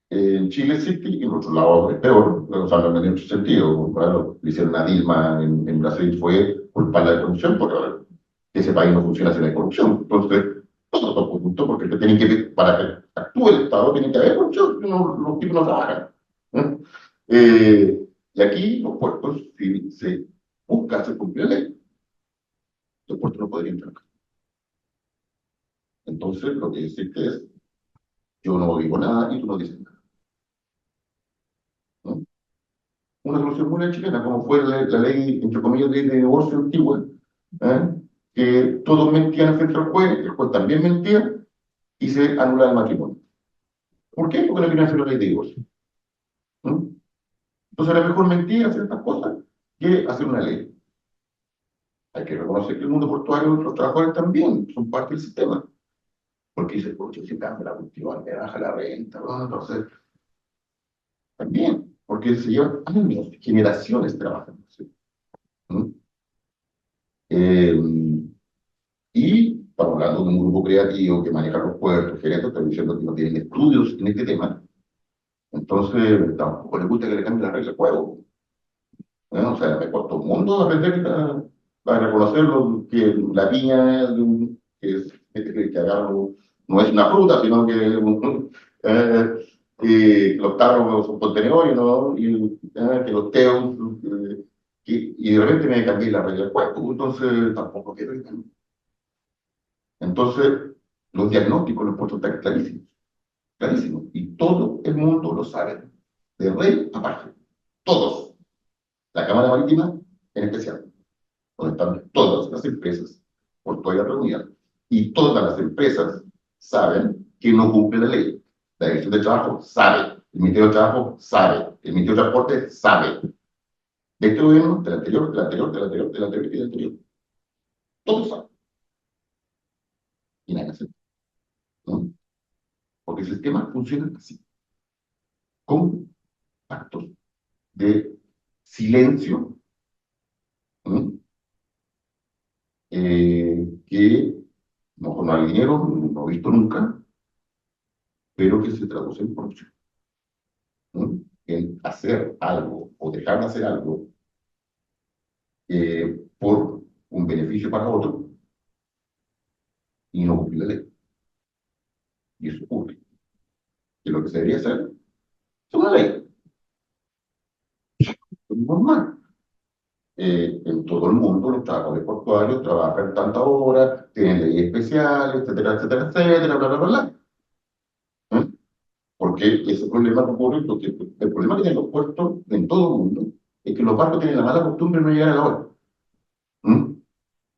en Chile existe y en otros lados es peor, o sea, no en mucho sentido. Claro, le hicieron a Dilma en Brasil fue culparla de corrupción, porque ese país no funciona sin la corrupción. Entonces, todo es corrupto porque para que actúe el Estado tiene que haber corrupción, los tipos no trabajan. ¿Eh? Y aquí los puertos, si se busca hacer cumplir la ley, los puertos no podrían trabajar. Entonces, lo que existe es, yo no digo nada y tú no dices nada. una solución muy chilena, como fue la ley, entre comillas, ley de divorcio antigua, ¿eh? Que todos mentían frente al juez, el juez también mentía, y se anula el matrimonio. ¿Por qué? Porque no querían hacer la ley de divorcio. ¿No? Entonces era mejor mentir, hacer estas cosas, que hacer una ley. Hay que reconocer que el mundo portuario, los trabajadores también son parte del sistema. Porque dice, porque si cambia la cuestión, le baja la renta, ¿no? Entonces, también, porque se llevan años, generaciones trabajando. ¿Sí? ¿Mm? Eh, y estamos hablando de un grupo creativo que maneja los puertos, gerentes, están diciendo que no tienen estudios en este tema. Entonces, tampoco les gusta que le cambie la regla de juego. ¿No? O sea, me costó un mundo aprender a reconocer que la piña que agarro no es una fruta, sino que los tarros son contenedores, ¿no? Que los teos, y de repente me cambié la regla del juego, entonces tampoco quiero ir. Entonces, los diagnósticos los puestos están clarísimos, clarísimos, y todo el mundo lo sabe, de rey a paje, todos, la Cámara Marítima en especial, donde están todas las empresas portuarias reunidas, y todas las empresas saben que no cumple la ley. La Dirección de Trabajo sabe, el Ministerio de Trabajo sabe, el Ministerio de Transporte sabe, de este gobierno, del anterior, del anterior, del anterior, del anterior y del anterior. Todos saben. Y nadie hace, ¿no? Porque el sistema funciona así, con actos de silencio, ¿no? Que no hay dinero, no he visto nunca, pero que se traduce en corrupción, ¿no? En hacer algo o dejar de hacer algo por un beneficio para otro y no cumplir la ley. Y eso ocurre. Que lo que se debería hacer es una ley. Es normal. En todo el mundo los trabajadores portuarios trabajan tantas horas, tienen leyes especiales, etcétera, etcétera, etcétera, bla, bla, bla, bla. ¿Eh? Porque ese problema ocurre, porque el problema que tienen los puertos en todo el mundo es que los barcos tienen la mala costumbre de no llegar a la hora. ¿Mm?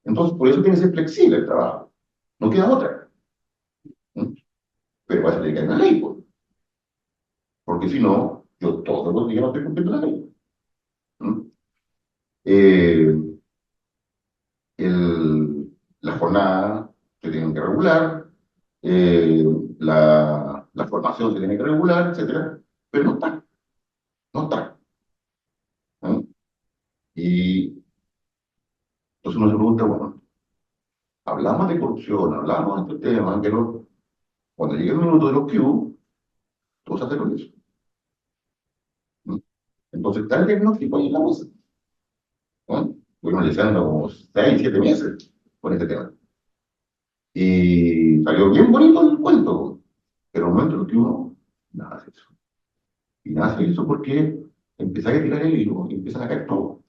Entonces, por eso tiene que ser flexible el trabajo. No queda otra. ¿Mm? Pero va a tener que haber una ley, pues, porque si no, yo todos los días no estoy cumpliendo la ley. ¿Mm? Eh, la jornada se tiene que regular, eh, la formación se tiene que regular, etcétera, pero no está, no está. ¿Mm? Y entonces uno se pregunta, bueno, hablamos de corrupción, hablamos de este tema, pero cuando llegue el minuto de los Q, todos hacen con eso. ¿Mm? Entonces está el diagnóstico ahí en la mesa. ¿No? Fuimos deseando como 6, 7 meses con este tema. Y salió bien bonito el cuento, pero en el momento en que uno, nada hace eso. Y nada hace eso porque empieza a tirar el hilo y empiezan a caer todo.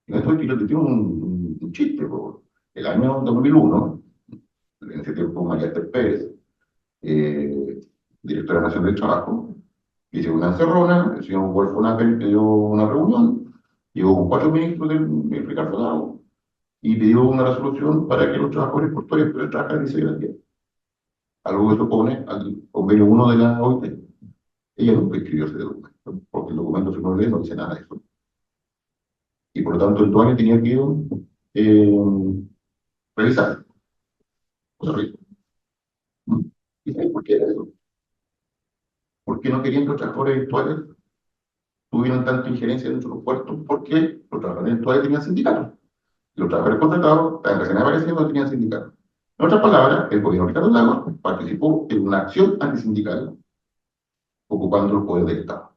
Y esto yo tengo un chiste, po. El año 2001, en ese tiempo María Esther Pérez, directora nacional del trabajo, hizo una encerrona, el señor Wolfo Nappel pidió una reunión, llegó con 4 ministros del Ricardo Lagos y pidió una resolución para que los trabajadores portuarios puedan trabajar 16 horas al día. Algo que se opone al convenio 1 de la OIT. Ella nunca escribió ese documento, porque el documento, si uno lee, no dice nada de eso. Y por lo tanto, el dueño tenía que revisar. Cosa horrible. ¿Mm? ¿Y sabes por qué era eso? ¿Por qué no querían que los trabajadores virtuales tuvieran tanta injerencia dentro de los puertos? Porque los trabajadores virtuales tenían sindicatos. Los trabajadores contratados, estaban recién apareciendo, no tenían sindicatos. En otras palabras, el gobierno de Ricardo Lagos participó en una acción antisindical ocupando el poder del Estado.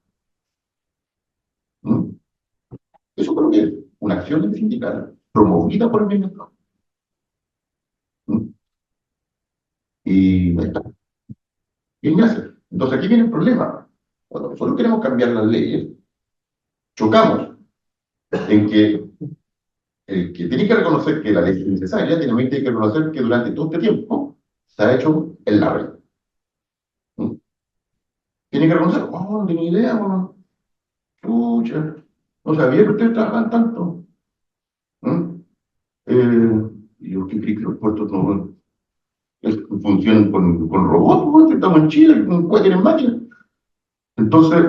¿Mm? Eso creo que es una acción antisindical promovida por el mismo Estado. ¿Mm? Y ahí está. ¿Quién hace? Entonces aquí viene el problema. Cuando nosotros queremos cambiar las leyes, chocamos en que el que tiene que reconocer que la ley es necesaria, tiene que reconocer que durante todo este tiempo se ha hecho el largo. ¿Mm? tiene que reconocer, oh, no tenía idea, oh, chucha, no sabía que ustedes trabajan tanto. ¿Mm? Y yo, ¿qué creí que los puertos no funcionan con robots? Bueno, estamos en Chile, con cualquier máquina. Entonces,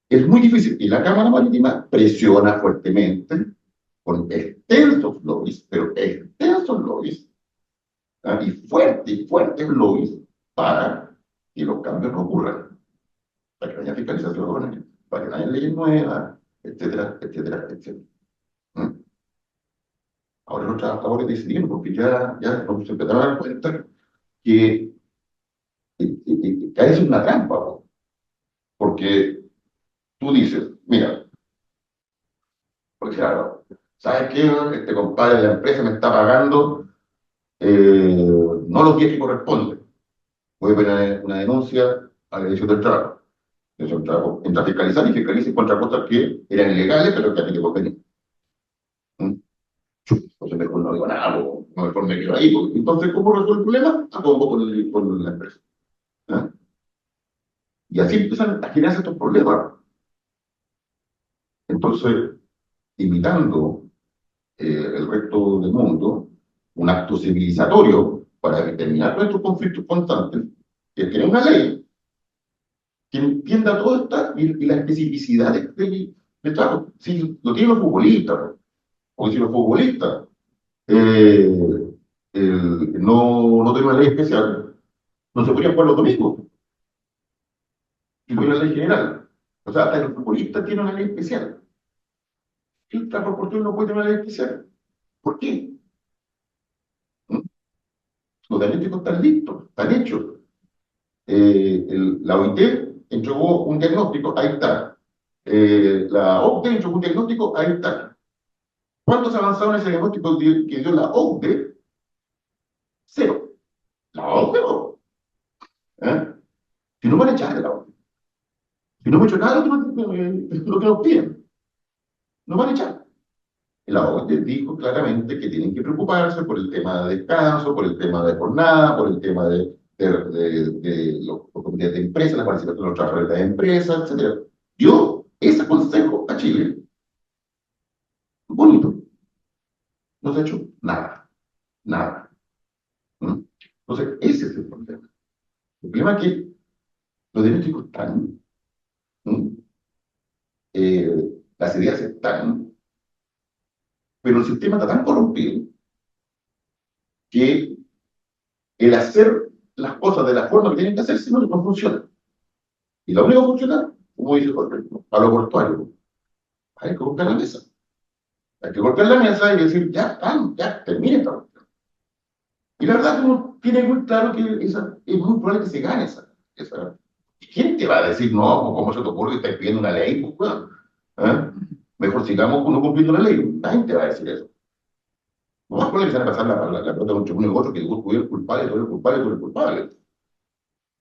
es muy difícil. Y la Cámara Marítima presiona fuertemente con extensos lobbies, pero extensos lobbies, ¿ah? Y fuertes lobbies para que los cambios no ocurran, para que no haya fiscalizaciones, para que no haya leyes nuevas, etcétera, etcétera, etcétera. ¿Mm? Ahora los trabajadores decidieron, porque ya nos empezaron a dar cuenta que cae en una trampa, ¿no? Porque tú dices, mira, porque claro, ¿sabes qué? Este compadre de la empresa me está pagando no los días que corresponden. Voy a poner una denuncia a la Dirección del Trabajo. La Dirección del Trabajo entra a fiscalizar y fiscaliza contra cosas que eran ilegales, pero que a mí que convenir. Entonces mejor no digo nada, o mejor me quedo ahí. Entonces, ¿cómo resuelvo el problema? Acabo con la empresa. ¿Ah? Y así empiezan a generarse estos problemas. Entonces, imitando el resto del mundo, un acto civilizatorio para determinar nuestros conflictos constantes, que es tener una ley que entienda todo esto y las especificidades del trabajo. Si lo tienen los futbolistas, o si los futbolistas eh, no tienen una ley especial, no se podrían jugar los domingos, si hubiera una ley general. O sea, hasta los futbolistas tienen una ley especial. El transporte no puede tener una ley especial. ¿Por qué? ¿Mm? Los diagnósticos están listos, están hechos. La OIT entregó un diagnóstico, ahí está. La OCDE entregó un diagnóstico, ahí está. ¿Cuántos avanzaron en ese diagnóstico que dio la OCDE? Cero. La OCDE no. ¿Eh? Si no van a echar de la OCDE. Si no me he hecho nada lo que nos piden, no van a echar. La OCDE dijo claramente que tienen que preocuparse por el tema de descanso, por el tema de jornada, por el tema de los comités de empresas, la participación de los trabajadores de las empresas, etc. Yo, ese consejo a Chile, bonito, no se ha hecho nada, nada. ¿Mm? Entonces, ese es el problema. El problema es que los diagnósticos están, ¿mm? Las ideas están, pero el sistema está tan corrompido que el hacer las cosas de la forma que tienen que hacerse no funciona. Y la única que funciona, como dice Jorge, a lo portuario, hay que golpear la mesa. Hay que golpear la mesa y decir, ya, termine esta cuestión. Y la verdad, uno tiene muy claro que es muy probable que se gane esa. ¿Y quién te va a decir, no, cómo se te ocurre que estás pidiendo una ley? Pues, bueno, ¿eh? Mejor sigamos uno cumpliendo la ley. Nadie te va a decir eso. No más probable que se van a pasar la pelota entre uno y otro, que tú eres culpable, tú eres culpable, tú eres culpable.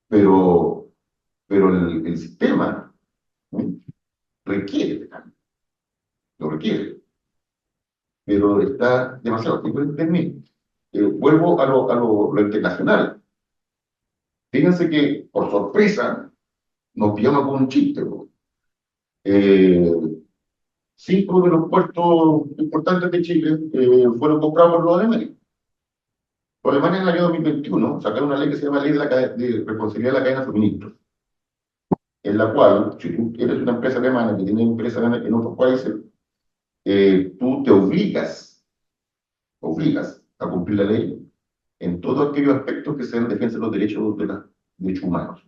Pero, pero el sistema, ¿eh? Requiere de cambio, lo requiere, pero está demasiado tiempo en terminar. Vuelvo a lo internacional. Fíjense que, por sorpresa, nos pillamos con un chiste, ¿no? Eh, 5 de los puertos importantes de Chile fueron comprados por los alemanes. Los alemanes en el año 2021 sacaron una ley que se llama Ley de Responsabilidad de la Cadena de Suministros, en la cual, si tú eres una empresa alemana que tiene empresas en otros países, tú te obligas a cumplir la ley en todos aquellos aspectos que sean defensa de los derechos humanos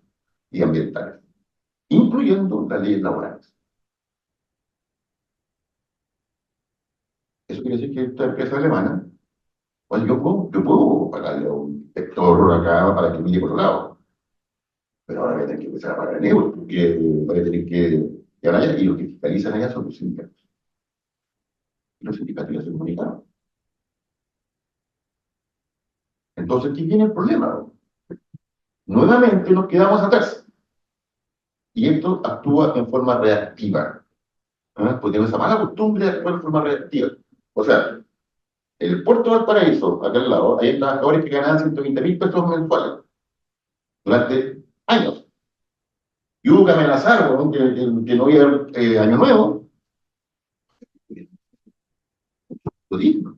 y ambientales, incluyendo las leyes laborales. Eso quiere decir que esta empresa alemana, pues yo puedo pagarle a un inspector acá para que mire por otro lado, pero ahora voy a tener que empezar a pagar en euros, porque voy a tener que llegar allá, y los que fiscalizan allá son los sindicatos. Y los sindicatos ya se comunicaron. Entonces, ¿qué viene el problema? Nuevamente nos quedamos atrás. Y esto actúa en forma reactiva. ¿Ah? Porque tenemos esa mala costumbre de actuar en forma reactiva. O sea, el puerto de Valparaíso, acá al lado, hay trabajadores que ganan 120.000 pesos mensuales durante años. y hubo que amenazar, weón, que no iba a haber año nuevo, lo digno.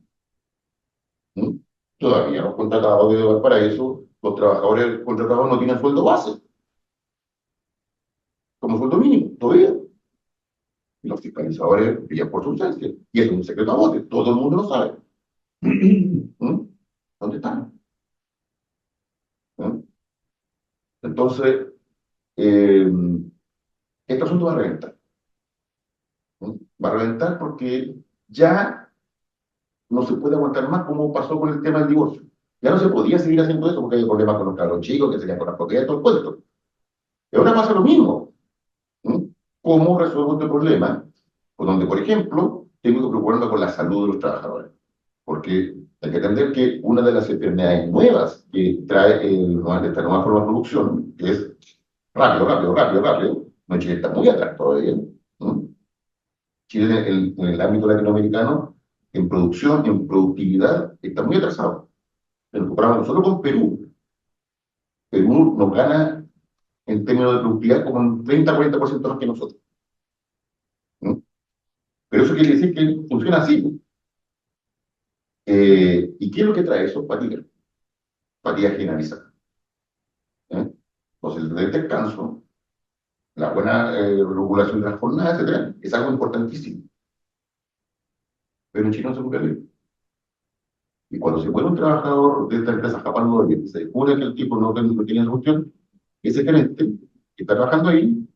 ¿Mm? Todavía los contratados de Valparaíso, los trabajadores contratados no tienen sueldo base, como sueldo mínimo, todavía. Y los fiscalizadores pillan por su ausencia. Y es un secreto a voces, todo el mundo lo sabe. ¿Mm? ¿Dónde están? ¿Mm? Entonces, eh, este asunto va a reventar. ¿Mm? Va a reventar porque ya no se puede aguantar más como pasó con el tema del divorcio. Ya no se podía seguir haciendo eso porque hay problemas con los cabros chicos, que se quedan con las propiedades, todo el cuento. Y ahora pasa lo mismo. ¿Mm? ¿Cómo resuelvo este problema? Pues donde, por ejemplo, tengo que preocuparme con la salud de los trabajadores. Porque hay que entender que una de las enfermedades nuevas que trae esta nueva forma de producción, que es rápido, rápido, rápido, rápido, no, Chile está muy atrás todavía. ¿No? Chile en el ámbito latinoamericano, en producción, en productividad, está muy atrasado. Pero comparamos solo con Perú. Perú nos gana en términos de productividad como un 30-40% más que nosotros. ¿No? Pero eso quiere decir que funciona así. ¿Y qué es lo que trae eso? Fatiga. Fatiga generalizada. ¿Eh? Entonces, el descanso, la buena regulación de las jornadas, etcétera, es algo importantísimo. Pero en Chile no se cumple la ley. Y cuando se muere un trabajador de esta empresa Japón, se descubre que el tipo no tiene solución, ese gerente que está trabajando ahí,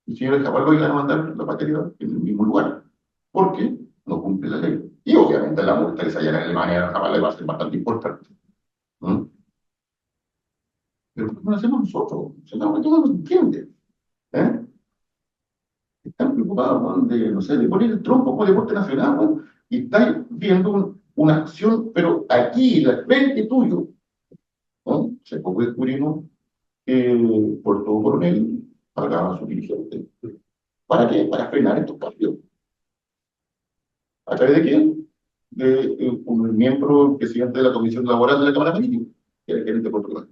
el señor Japón le van a mandar la materia en el mismo lugar, porque no cumple la ley. Y obviamente la multa que se halla en Alemania, Japón le va a ser bastante importante. ¿No? Pero ¿por qué no lo hacemos nosotros? Si no, todo lo entiende. ¿Eh? Están preocupados, weón, de, no sé, de poner el trompo como deporte nacional, weón, y estáis viendo una acción, pero aquí, en la frente tuyo, ¿no? Se poco descubrimos que Puerto Coronel pagaba a su dirigente. ¿Para qué? Para frenar estos cambios. ¿A través de quién? De un miembro, presidente de la Comisión Laboral de la Cámara Marítima, que era el gerente de Puerto Coronel.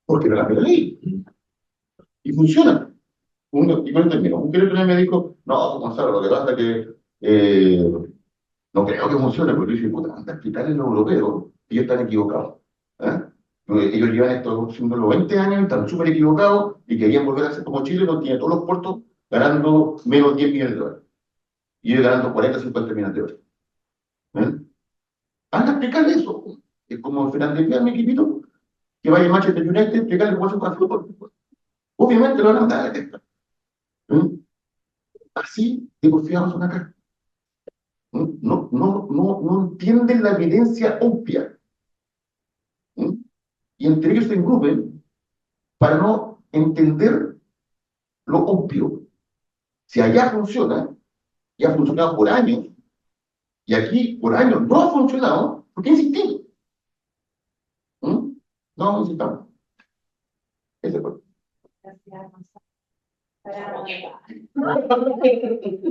Porque era la ley. Y funciona. Y por término, un gerente me dijo, no, Gonzalo, lo que pasa es que no creo que funcione, porque yo dije, puta, anda a explicarle a los europeos que ellos están equivocados. ¿Eh? Ellos llevan esto haciendo los 20 años, están súper equivocados y querían volver a ser como Chile, no tiene todos los puertos ganando menos 10 millones de dólares. Y ellos ganando 40, 50 millones de dólares. ¿Eh? Anda a explicarle eso. Es como Fernández a mi equipito, que vaya a Manchester United, explicarle cómo se juega fútbol. Obviamente lo van a mandar a la testa. ¿Eh? Así de confiados son acá. No entienden la evidencia obvia. ¿Mm? Y entre ellos se engrupen para no entender lo obvio. Si allá funciona, y ha funcionado por años, y aquí por años no ha funcionado, ¿por qué insistimos? ¿Mm? No insistamos. Ese fue. Gracias, Gonzalo.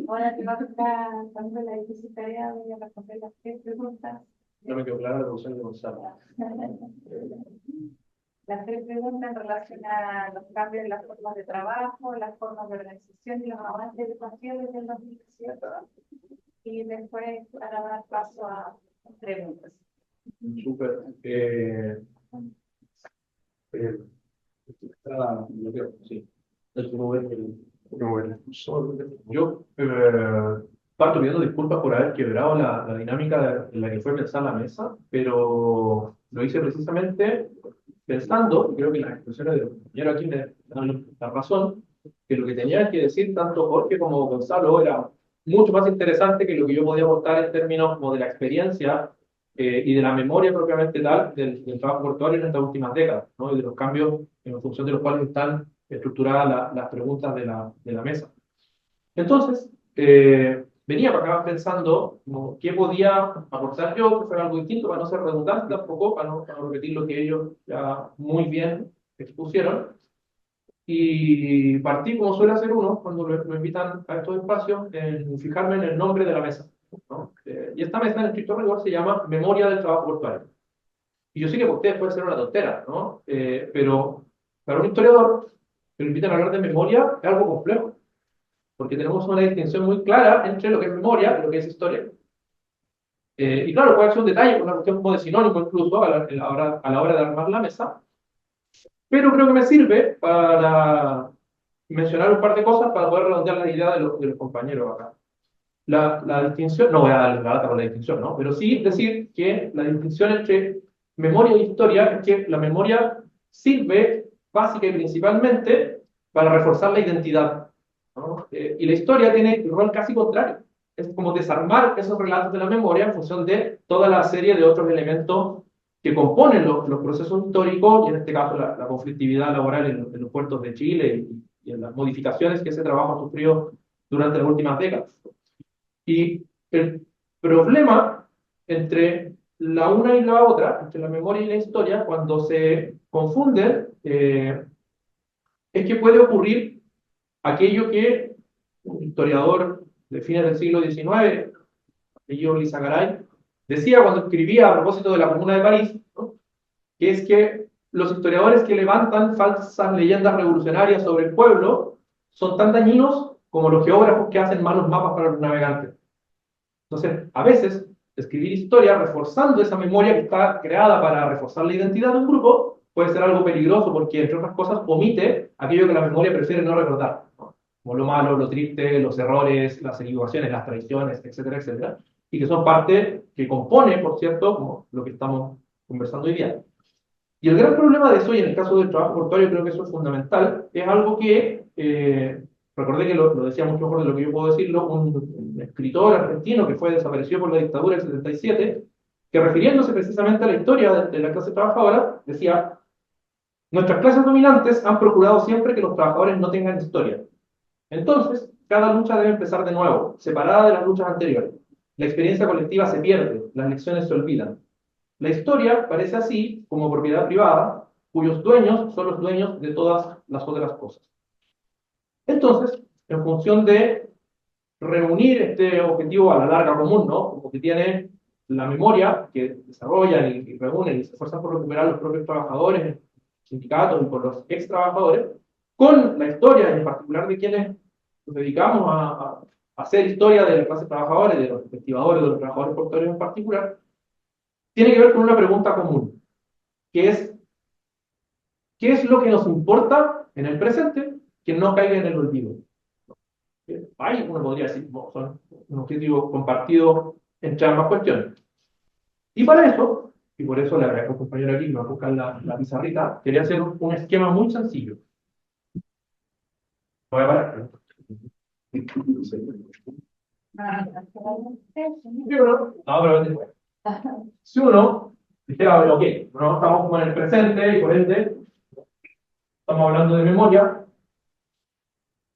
Ahora te va a tocar dando la difícil tarea de responder las tres preguntas. No me quedó clara la posición de Gonzalo. Las tres preguntas en relación a los cambios en las formas de trabajo, las formas de organización y los avances educativos desde el 2018. Y después para dar paso a preguntas. Súper. Bloqueo, sí. Yo parto pidiendo disculpas por haber quebrado la dinámica en la que fue pensada la mesa, pero lo hice precisamente pensando, y creo que las expresiones de los compañeros aquí me dan la razón, que lo que tenían que decir tanto Jorge como Gonzalo era mucho más interesante que lo que yo podía aportar en términos como de la experiencia y de la memoria propiamente tal del trabajo portuario en estas últimas décadas, ¿no? Y de los cambios en función de los cuales están estructuradas las preguntas de la mesa. Entonces, venía para acá pensando como, qué podía aportar yo, que fuera algo distinto, para no ser redundante tampoco, para no repetir lo que ellos ya muy bien expusieron. Y partí, como suele hacer uno, cuando lo invitan a estos espacios, en fijarme en el nombre de la mesa, ¿no? Y esta mesa, en estricto rigor, se llama Memoria del Trabajo Portuario. Y yo sé que para ustedes puede ser una tontera, ¿no? Pero Para un historiador que lo invitan a hablar de memoria es algo complejo, porque tenemos una distinción muy clara entre lo que es memoria y lo que es historia. Y claro, puede ser un detalle, una cuestión como de sinónimo incluso a la hora de armar la mesa, pero creo que me sirve para mencionar un par de cosas para poder redondear la idea de los compañeros acá. La distinción, no voy a dar la data con la distinción, ¿no? Pero sí decir que la distinción entre memoria e historia es que la memoria sirve básica y principalmente para reforzar la identidad, ¿no? Y la historia tiene el rol casi contrario. Es como desarmar esos relatos de la memoria en función de toda la serie de otros elementos que componen los procesos históricos, y en este caso la conflictividad laboral en los puertos de Chile y en las modificaciones que ese trabajo ha sufrido durante las últimas décadas. Y el problema entre la una y la otra, entre la memoria y la historia, cuando se confunden, es que puede ocurrir aquello que un historiador de fines del siglo XIX, apellido Lizagaray, decía cuando escribía a propósito de la Comuna de París, ¿no? Que es que los historiadores que levantan falsas leyendas revolucionarias sobre el pueblo son tan dañinos como los geógrafos que hacen malos mapas para los navegantes. Entonces, a veces, escribir historia reforzando esa memoria que está creada para reforzar la identidad de un grupo puede ser algo peligroso porque, entre otras cosas, omite aquello que la memoria prefiere no recordar, ¿no? Como lo malo, lo triste, los errores, las equivocaciones, las traiciones, etcétera, etcétera, y que son parte que compone, por cierto, como lo que estamos conversando hoy día. Y el gran problema de eso, y en el caso del trabajo portuario creo que eso es fundamental, es algo que, recordé que lo decía mucho mejor de lo que yo puedo decirlo, un escritor argentino que fue desaparecido por la dictadura del 77, que refiriéndose precisamente a la historia de la clase trabajadora, decía, nuestras clases dominantes han procurado siempre que los trabajadores no tengan historia. Entonces, cada lucha debe empezar de nuevo, separada de las luchas anteriores. La experiencia colectiva se pierde, las lecciones se olvidan. La historia parece así como propiedad privada, cuyos dueños son los dueños de todas las otras cosas. Entonces, en función de reunir este objetivo a la larga común, ¿no? Como que tiene la memoria que desarrollan y reúnen y se esfuerzan por recuperar los propios trabajadores, sindicatos y por los ex trabajadores, con la historia y en particular de quienes nos dedicamos a hacer historia de la clase trabajadora y de los investigadores, de los trabajadores portuarios en particular, tiene que ver con una pregunta común, que es, ¿qué es lo que nos importa en el presente que no caiga en el olvido? Hay, uno podría decir, son un objetivo compartido entre ambas cuestiones. Y para eso, y por eso le agradezco al compañero aquí que va a buscar la pizarrita, quería hacer un esquema muy sencillo. Voy a parar. Si uno dijera, ok, no estamos como en el presente y por ende estamos hablando de memoria,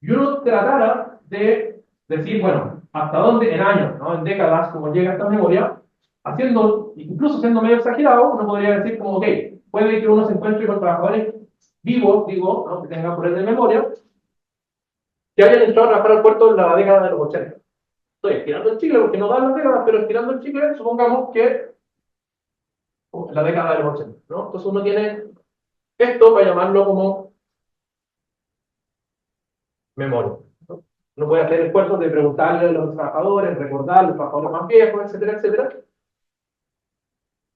y uno tratara de decir, bueno, hasta dónde en años, ¿no? En décadas, como llega esta memoria, haciendo, incluso siendo medio exagerado, uno podría decir como, ok, puede que uno se encuentre con trabajadores vivos, digo, ¿no? Que tengan por él de memoria, que hayan entrado a trabajar al puerto en la década de los 80. Estoy estirando el chicle porque no dan las décadas, pero estirando el chicle, supongamos que la década de los 80, ¿no? Entonces uno tiene esto para llamarlo como memoria, ¿no? Uno puede hacer esfuerzos de preguntarle a los trabajadores, recordar a los trabajadores más viejos, etcétera, etcétera.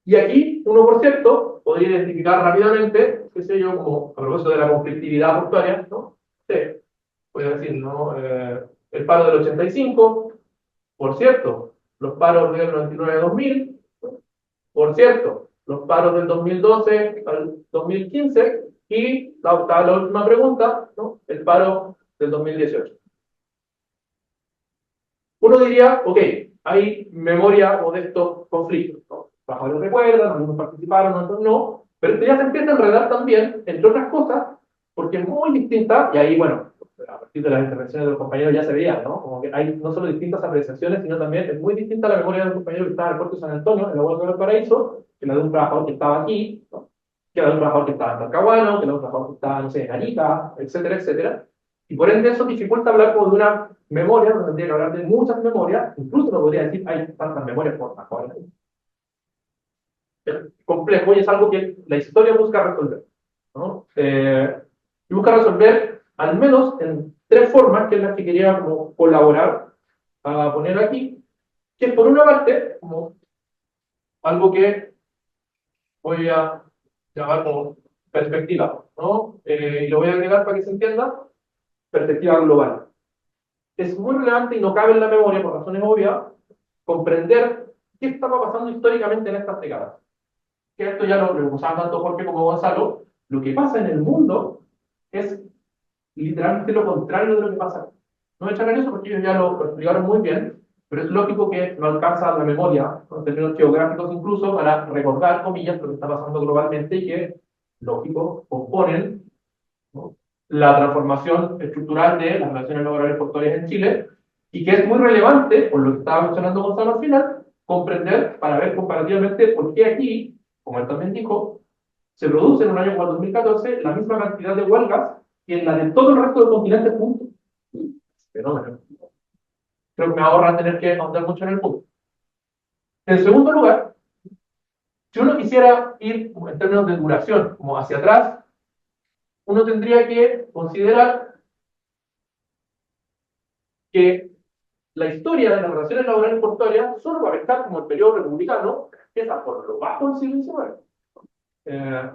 Y aquí uno, por cierto, podría identificar rápidamente, qué sé yo, como a propósito de la conflictividad portuaria, ¿no? Sí, voy a decir, ¿no? El paro del 85, por cierto, los paros del 99-2000, por cierto, los paros del 2012 al 2015 y la última pregunta, ¿no? El paro del 2018. Uno diría, ok, hay memoria o de estos conflictos, ¿no? Los trabajadores recuerdan, algunos participaron, otros no, pero esto ya se empieza a enredar también, entre otras cosas, porque es muy distinta, y ahí, bueno, a partir de las intervenciones de los compañeros ya se veía, ¿no? Como que hay no solo distintas apreciaciones, sino también es muy distinta la memoria de un compañero que estaba en el puerto de San Antonio, en la Huelga del Paraíso, que la de un trabajador que estaba aquí, ¿no? Que la de un trabajador que estaba en Talcahuano, que la de un trabajador que estaba, no sé, en Arica, etcétera, etcétera. Y por ende eso dificulta hablar como de una memoria, no tendría que hablar de muchas memorias, incluso no podría decir hay tantas memorias por mejor. Es complejo y es algo que la historia busca resolver, ¿no? Y busca resolver al menos en tres formas, que es las que quería como colaborar a poner aquí, que es por una parte, como algo que voy a llamar como perspectiva, ¿no? Y lo voy a agregar para que se entienda, perspectiva global. Es muy relevante y no cabe en la memoria, por razones obvias, comprender qué estaba pasando históricamente en estas décadas. Que esto ya lo usaban tanto Jorge como Gonzalo. Lo que pasa en el mundo es literalmente lo contrario de lo que pasa. No me echan en eso porque ellos ya lo explicaron muy bien, pero es lógico que no alcanza la memoria, en términos geográficos incluso, para recordar, comillas, lo que está pasando globalmente y que, lógico, componen, ¿no?, la transformación estructural de las relaciones laborales portuarias en Chile, y que es muy relevante, por lo que estaba mencionando Gonzalo al final, comprender para ver comparativamente por qué aquí, como él también dijo, se produce en un año como el 2014 la misma cantidad de huelgas que en la de todo el resto del continente juntos. Fenómeno. Creo que me ahorra tener que ahondar mucho en el punto. En segundo lugar, si uno quisiera ir en términos de duración, como hacia atrás, uno tendría que considerar que la historia de las relaciones laborales portuarias solo va a estar como el periodo republicano, que está por lo bajo del siglo XIX.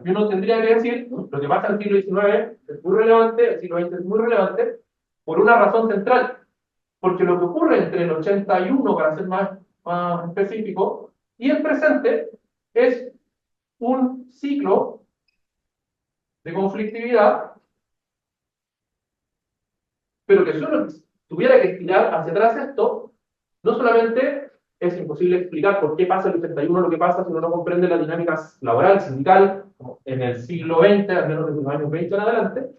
Y uno tendría que decir, lo que pasa en el siglo XIX es muy relevante, el siglo XX es muy relevante, por una razón central. Porque lo que ocurre entre el 81, para ser más específico, y el presente, es un ciclo de conflictividad, pero que si uno tuviera que estirar hacia atrás esto, no solamente es imposible explicar por qué pasa el 81 lo que pasa si uno no comprende la dinámica laboral, sindical, como en el siglo XX, al menos desde los años 20 en adelante,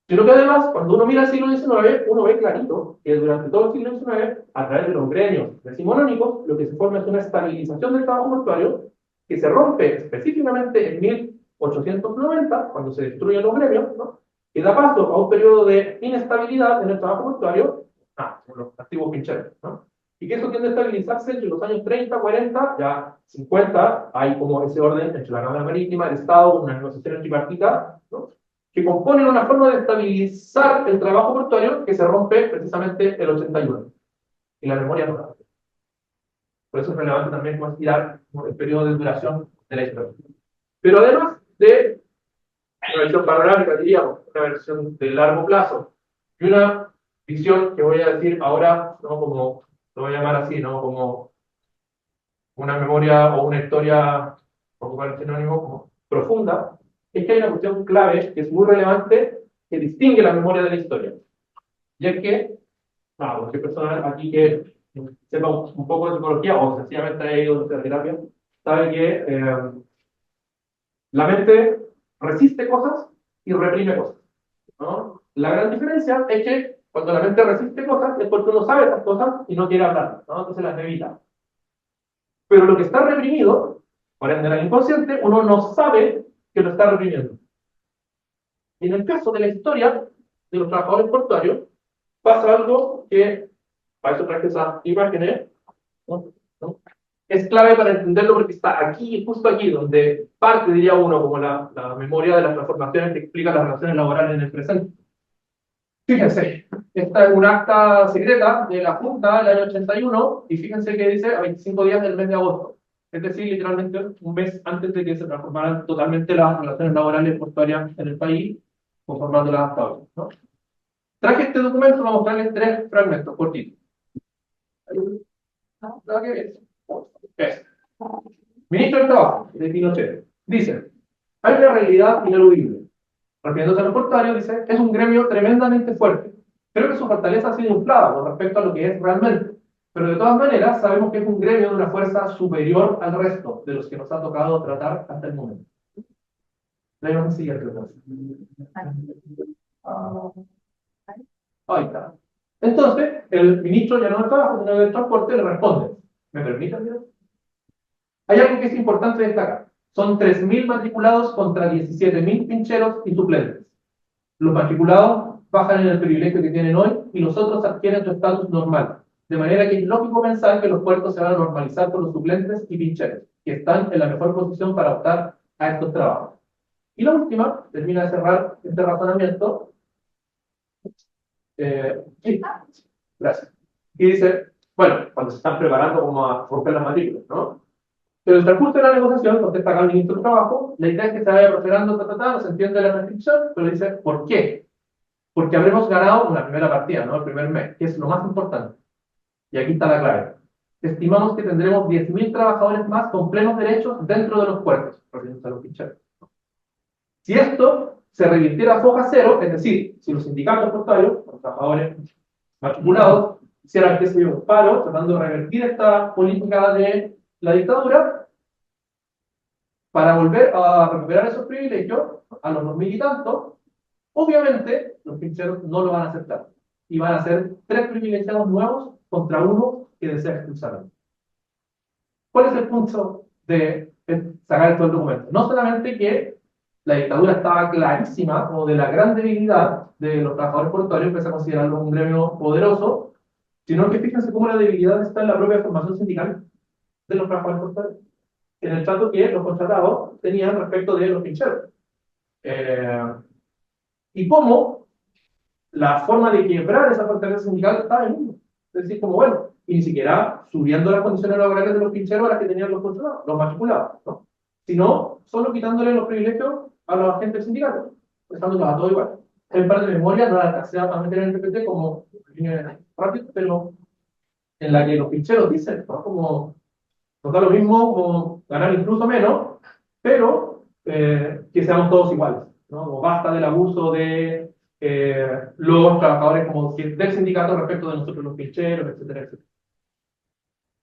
sino que además, cuando uno mira el siglo XIX, uno ve clarito que durante todo el siglo XIX, a través de los gremios decimonónicos, lo que se forma es una estabilización del trabajo portuario que se rompe específicamente en 1890, cuando se destruyen los gremios, ¿no?, y da paso a un periodo de inestabilidad en el trabajo portuario, con los antiguos pincheros, ¿no? Y que eso tiende a estabilizarse entre los años 30, 40, ya 50, hay como ese orden entre la Cámara Marítima, el Estado, una negociación tripartita, ¿no?, que componen una forma de estabilizar el trabajo portuario que se rompe precisamente el 81. Y la memoria no la. Por eso es relevante también considerar el periodo de duración de la historia. Pero además de una visión panorámica, diríamos, una versión de largo plazo, y una visión que voy a decir ahora, no como, lo voy a llamar así, no como una memoria o una historia, por ocupar el sinónimo, como profunda, es que hay una cuestión clave que es muy relevante, que distingue la memoria de la historia. Y es que, cualquier persona aquí que sepa un poco de psicología o sencillamente haya ido a terapia, sabe que la mente resiste cosas y reprime cosas, ¿no? La gran diferencia es que cuando la mente resiste cosas es porque uno sabe esas cosas y no quiere hablar, ¿no? Entonces las evita. Pero lo que está reprimido, por ende en el inconsciente, uno no sabe que lo está reprimiendo. Y en el caso de la historia de los trabajadores portuarios, pasa algo que, para eso traje esas imágenes, ¿no? ¿no? Es clave para entenderlo porque está aquí, justo aquí, donde parte, diría uno, como la memoria de las transformaciones que explica las relaciones laborales en el presente. Fíjense, esta es un acta secreta de la Junta del año 81, y fíjense que dice a 25 días del mes de agosto. Es decir, literalmente un mes antes de que se transformaran totalmente las relaciones laborales portuarias en el país, conformando las hasta hoy, ¿no? Traje este documento para mostrarles tres fragmentos cortitos. Es. Ministro del Trabajo, de Pinochet, dice: hay una realidad ineludible. Refiriéndose a los portuarios, dice: es un gremio tremendamente fuerte. Creo que su fortaleza ha sido inflada con respecto a lo que es realmente. Pero de todas maneras, sabemos que es un gremio de una fuerza superior al resto de los que nos ha tocado tratar hasta el momento. Leemos el siguiente. Ahí está. Entonces, el ministro ya no del Trabajo, sino del Transporte, le responde: ¿me permiten, Dios? Hay algo que es importante destacar. Son 3.000 matriculados contra 17.000 pincheros y suplentes. Los matriculados bajan en el privilegio que tienen hoy y los otros adquieren su estatus normal. De manera que es lógico pensar que los puertos se van a normalizar por los suplentes y pincheros, que están en la mejor posición para optar a estos trabajos. Y la última, termina de cerrar este razonamiento, sí, gracias. Y dice, bueno, cuando se están preparando como a romper las matrículas, ¿no? Pero el transcurso de la negociación, contesta acá el ministro de Trabajo, la idea es que se vaya prosperando, no se entiende la restricción, pero dice, ¿por qué? Porque habremos ganado una primera partida, ¿no? El primer mes, que es lo más importante. Y aquí está la clave. Estimamos que tendremos 10.000 trabajadores más con plenos derechos dentro de los puertos, refiriéndose a los ficheros. Si esto se revirtiera a foja cero, es decir, si los sindicatos portuarios, los trabajadores matriculados, hicieran que se un paro, tratando de revertir esta política de la dictadura, para volver a recuperar esos privilegios a los 2.000 y tantos, obviamente los ficheros no lo van a aceptar. Y van a ser 3 privilegiados nuevos contra uno que desea expulsarlo. ¿Cuál es el punto de sacar estos documentos? No solamente que la dictadura estaba clarísima, como de la gran debilidad de los trabajadores portuarios, que se considerarlo un gremio poderoso, sino que fíjense cómo la debilidad está en la propia formación sindical de los trabajadores portuarios, en el trato que los contratados tenían respecto de los pincheros. Y cómo la forma de quebrar esa fortaleza sindical estaba en uno. Es decir, como bueno, y ni siquiera subiendo las condiciones laborales de los pincheros a las que tenían los contratados, los matriculados, ¿no? Sino solo quitándole los privilegios a los agentes sindicales, dejándolos a todos igual. En parte de memoria no la alcancé a meter en el PPT como rápido, pero en la que los pincheros dicen, ¿no? Como nos da lo mismo como ganar incluso menos, pero que seamos todos iguales, ¿no? Como basta del abuso de los trabajadores como del sindicato respecto de nosotros los pincheros, etcétera, etcétera.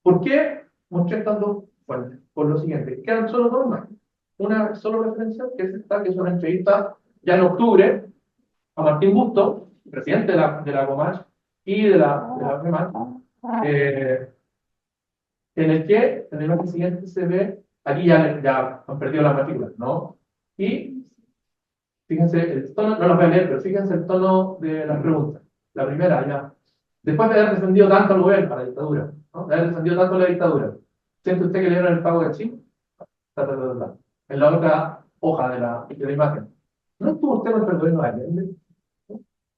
¿Por qué mostré estas dos fuentes? Por lo siguiente, quedan solo dos más. Una solo referencia, que es esta, que es una entrevista ya en octubre a Martín Busto, presidente de la Comach y de la FEMAT, en el que en el imagen siguiente se ve, aquí ya han perdido las matrículas, ¿no? Y fíjense el tono, no los voy a leer, pero fíjense el tono de las preguntas. La primera, ya. Después de haber defendido tanto al gobierno, a la dictadura, ¿no? De haber defendido tanto a la dictadura, ¿siente usted que le dieron el pago de Chile? En la otra hoja de la imagen. ¿No estuvo usted con el gobierno de Allende?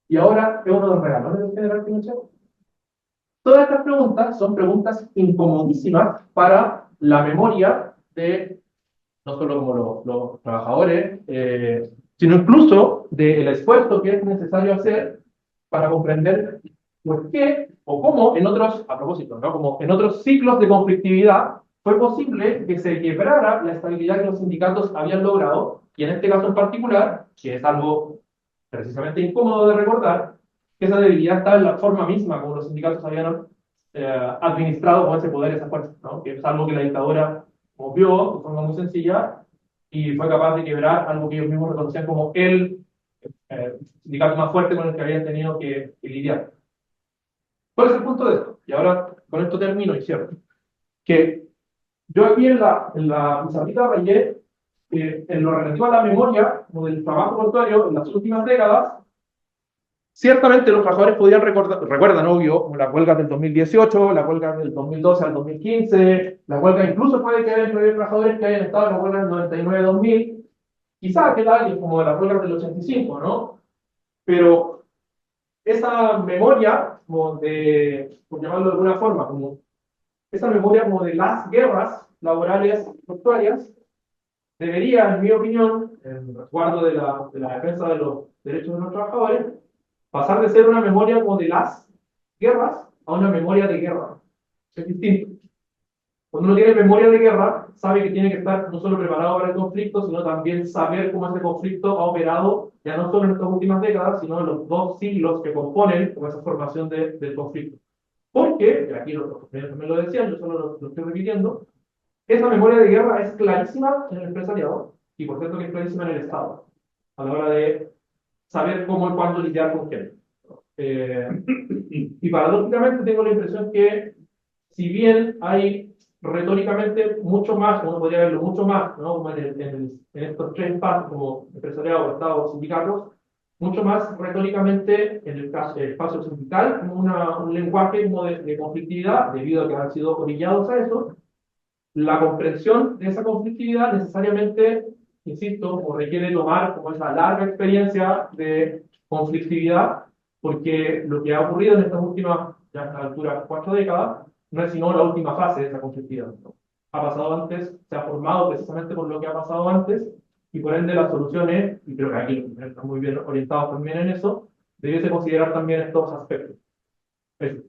Y ahora es uno de los regalos del general Pinochet. Todas estas preguntas son preguntas incomodísimas para la memoria de no solo como los trabajadores, sino incluso del esfuerzo que es necesario hacer para comprender por qué o cómo en otros, a propósito, ¿no? Como en otros ciclos de conflictividad fue posible que se quebrara la estabilidad que los sindicatos habían logrado, y en este caso en particular, que es algo precisamente incómodo de recordar, que esa debilidad está en la forma misma como los sindicatos habían administrado con ese poder, esa fuerza, ¿no? Que es algo que la dictadura obvió de forma muy sencilla y fue capaz de quebrar algo que ellos mismos reconocían como el sindicato más fuerte con el que habían tenido que lidiar. ¿Cuál es el punto de esto? Y ahora con esto termino y cierro. Que yo aquí en la pizarrita rayé en lo relativo a la memoria como del trabajo portuario en las últimas décadas. Ciertamente los trabajadores podían recuerdan, obvio, las huelgas del 2018, las huelgas del 2012 al 2015, las huelgas incluso puede que haya trabajadores que hayan estado en las huelgas del 99-2000, quizás queda alguien como de las huelgas del 85, ¿no? Pero esa memoria, como de, por llamarlo de alguna forma, como esa memoria como de las guerras laborales portuarias, debería, en mi opinión, en resguardo de la defensa de los derechos de los trabajadores, pasar de ser una memoria como de las guerras a una memoria de guerra. Es distinto. Cuando uno tiene memoria de guerra, sabe que tiene que estar no solo preparado para el conflicto, sino también saber cómo ese conflicto ha operado, ya no solo en estas últimas décadas, sino en los 2 siglos que componen como esa formación del conflicto. Porque, y aquí los compañeros también lo decían, yo solo lo estoy repitiendo, esa memoria de guerra es clarísima en el empresariado, y por cierto que es clarísima en el Estado, a la hora de saber cómo y cuándo lidiar con quién. Y paradójicamente tengo la impresión que, si bien hay retóricamente mucho más, uno podría verlo mucho más, ¿no? Como en estos 3 espacios, como empresariado, Estado, sindicatos, mucho más retóricamente en el caso del espacio sindical, como un lenguaje como de conflictividad, debido a que han sido orillados a eso. La comprensión de esa conflictividad necesariamente insisto, como requiere tomar como esa larga experiencia de conflictividad, porque lo que ha ocurrido en estas últimas, ya a esta altura, 4 décadas, no es sino la última fase de esa conflictividad, ¿no? Ha pasado antes, se ha formado precisamente por lo que ha pasado antes, y por ende las soluciones, y creo que aquí están muy bien orientados también en eso, debiese considerar también estos aspectos. Eso.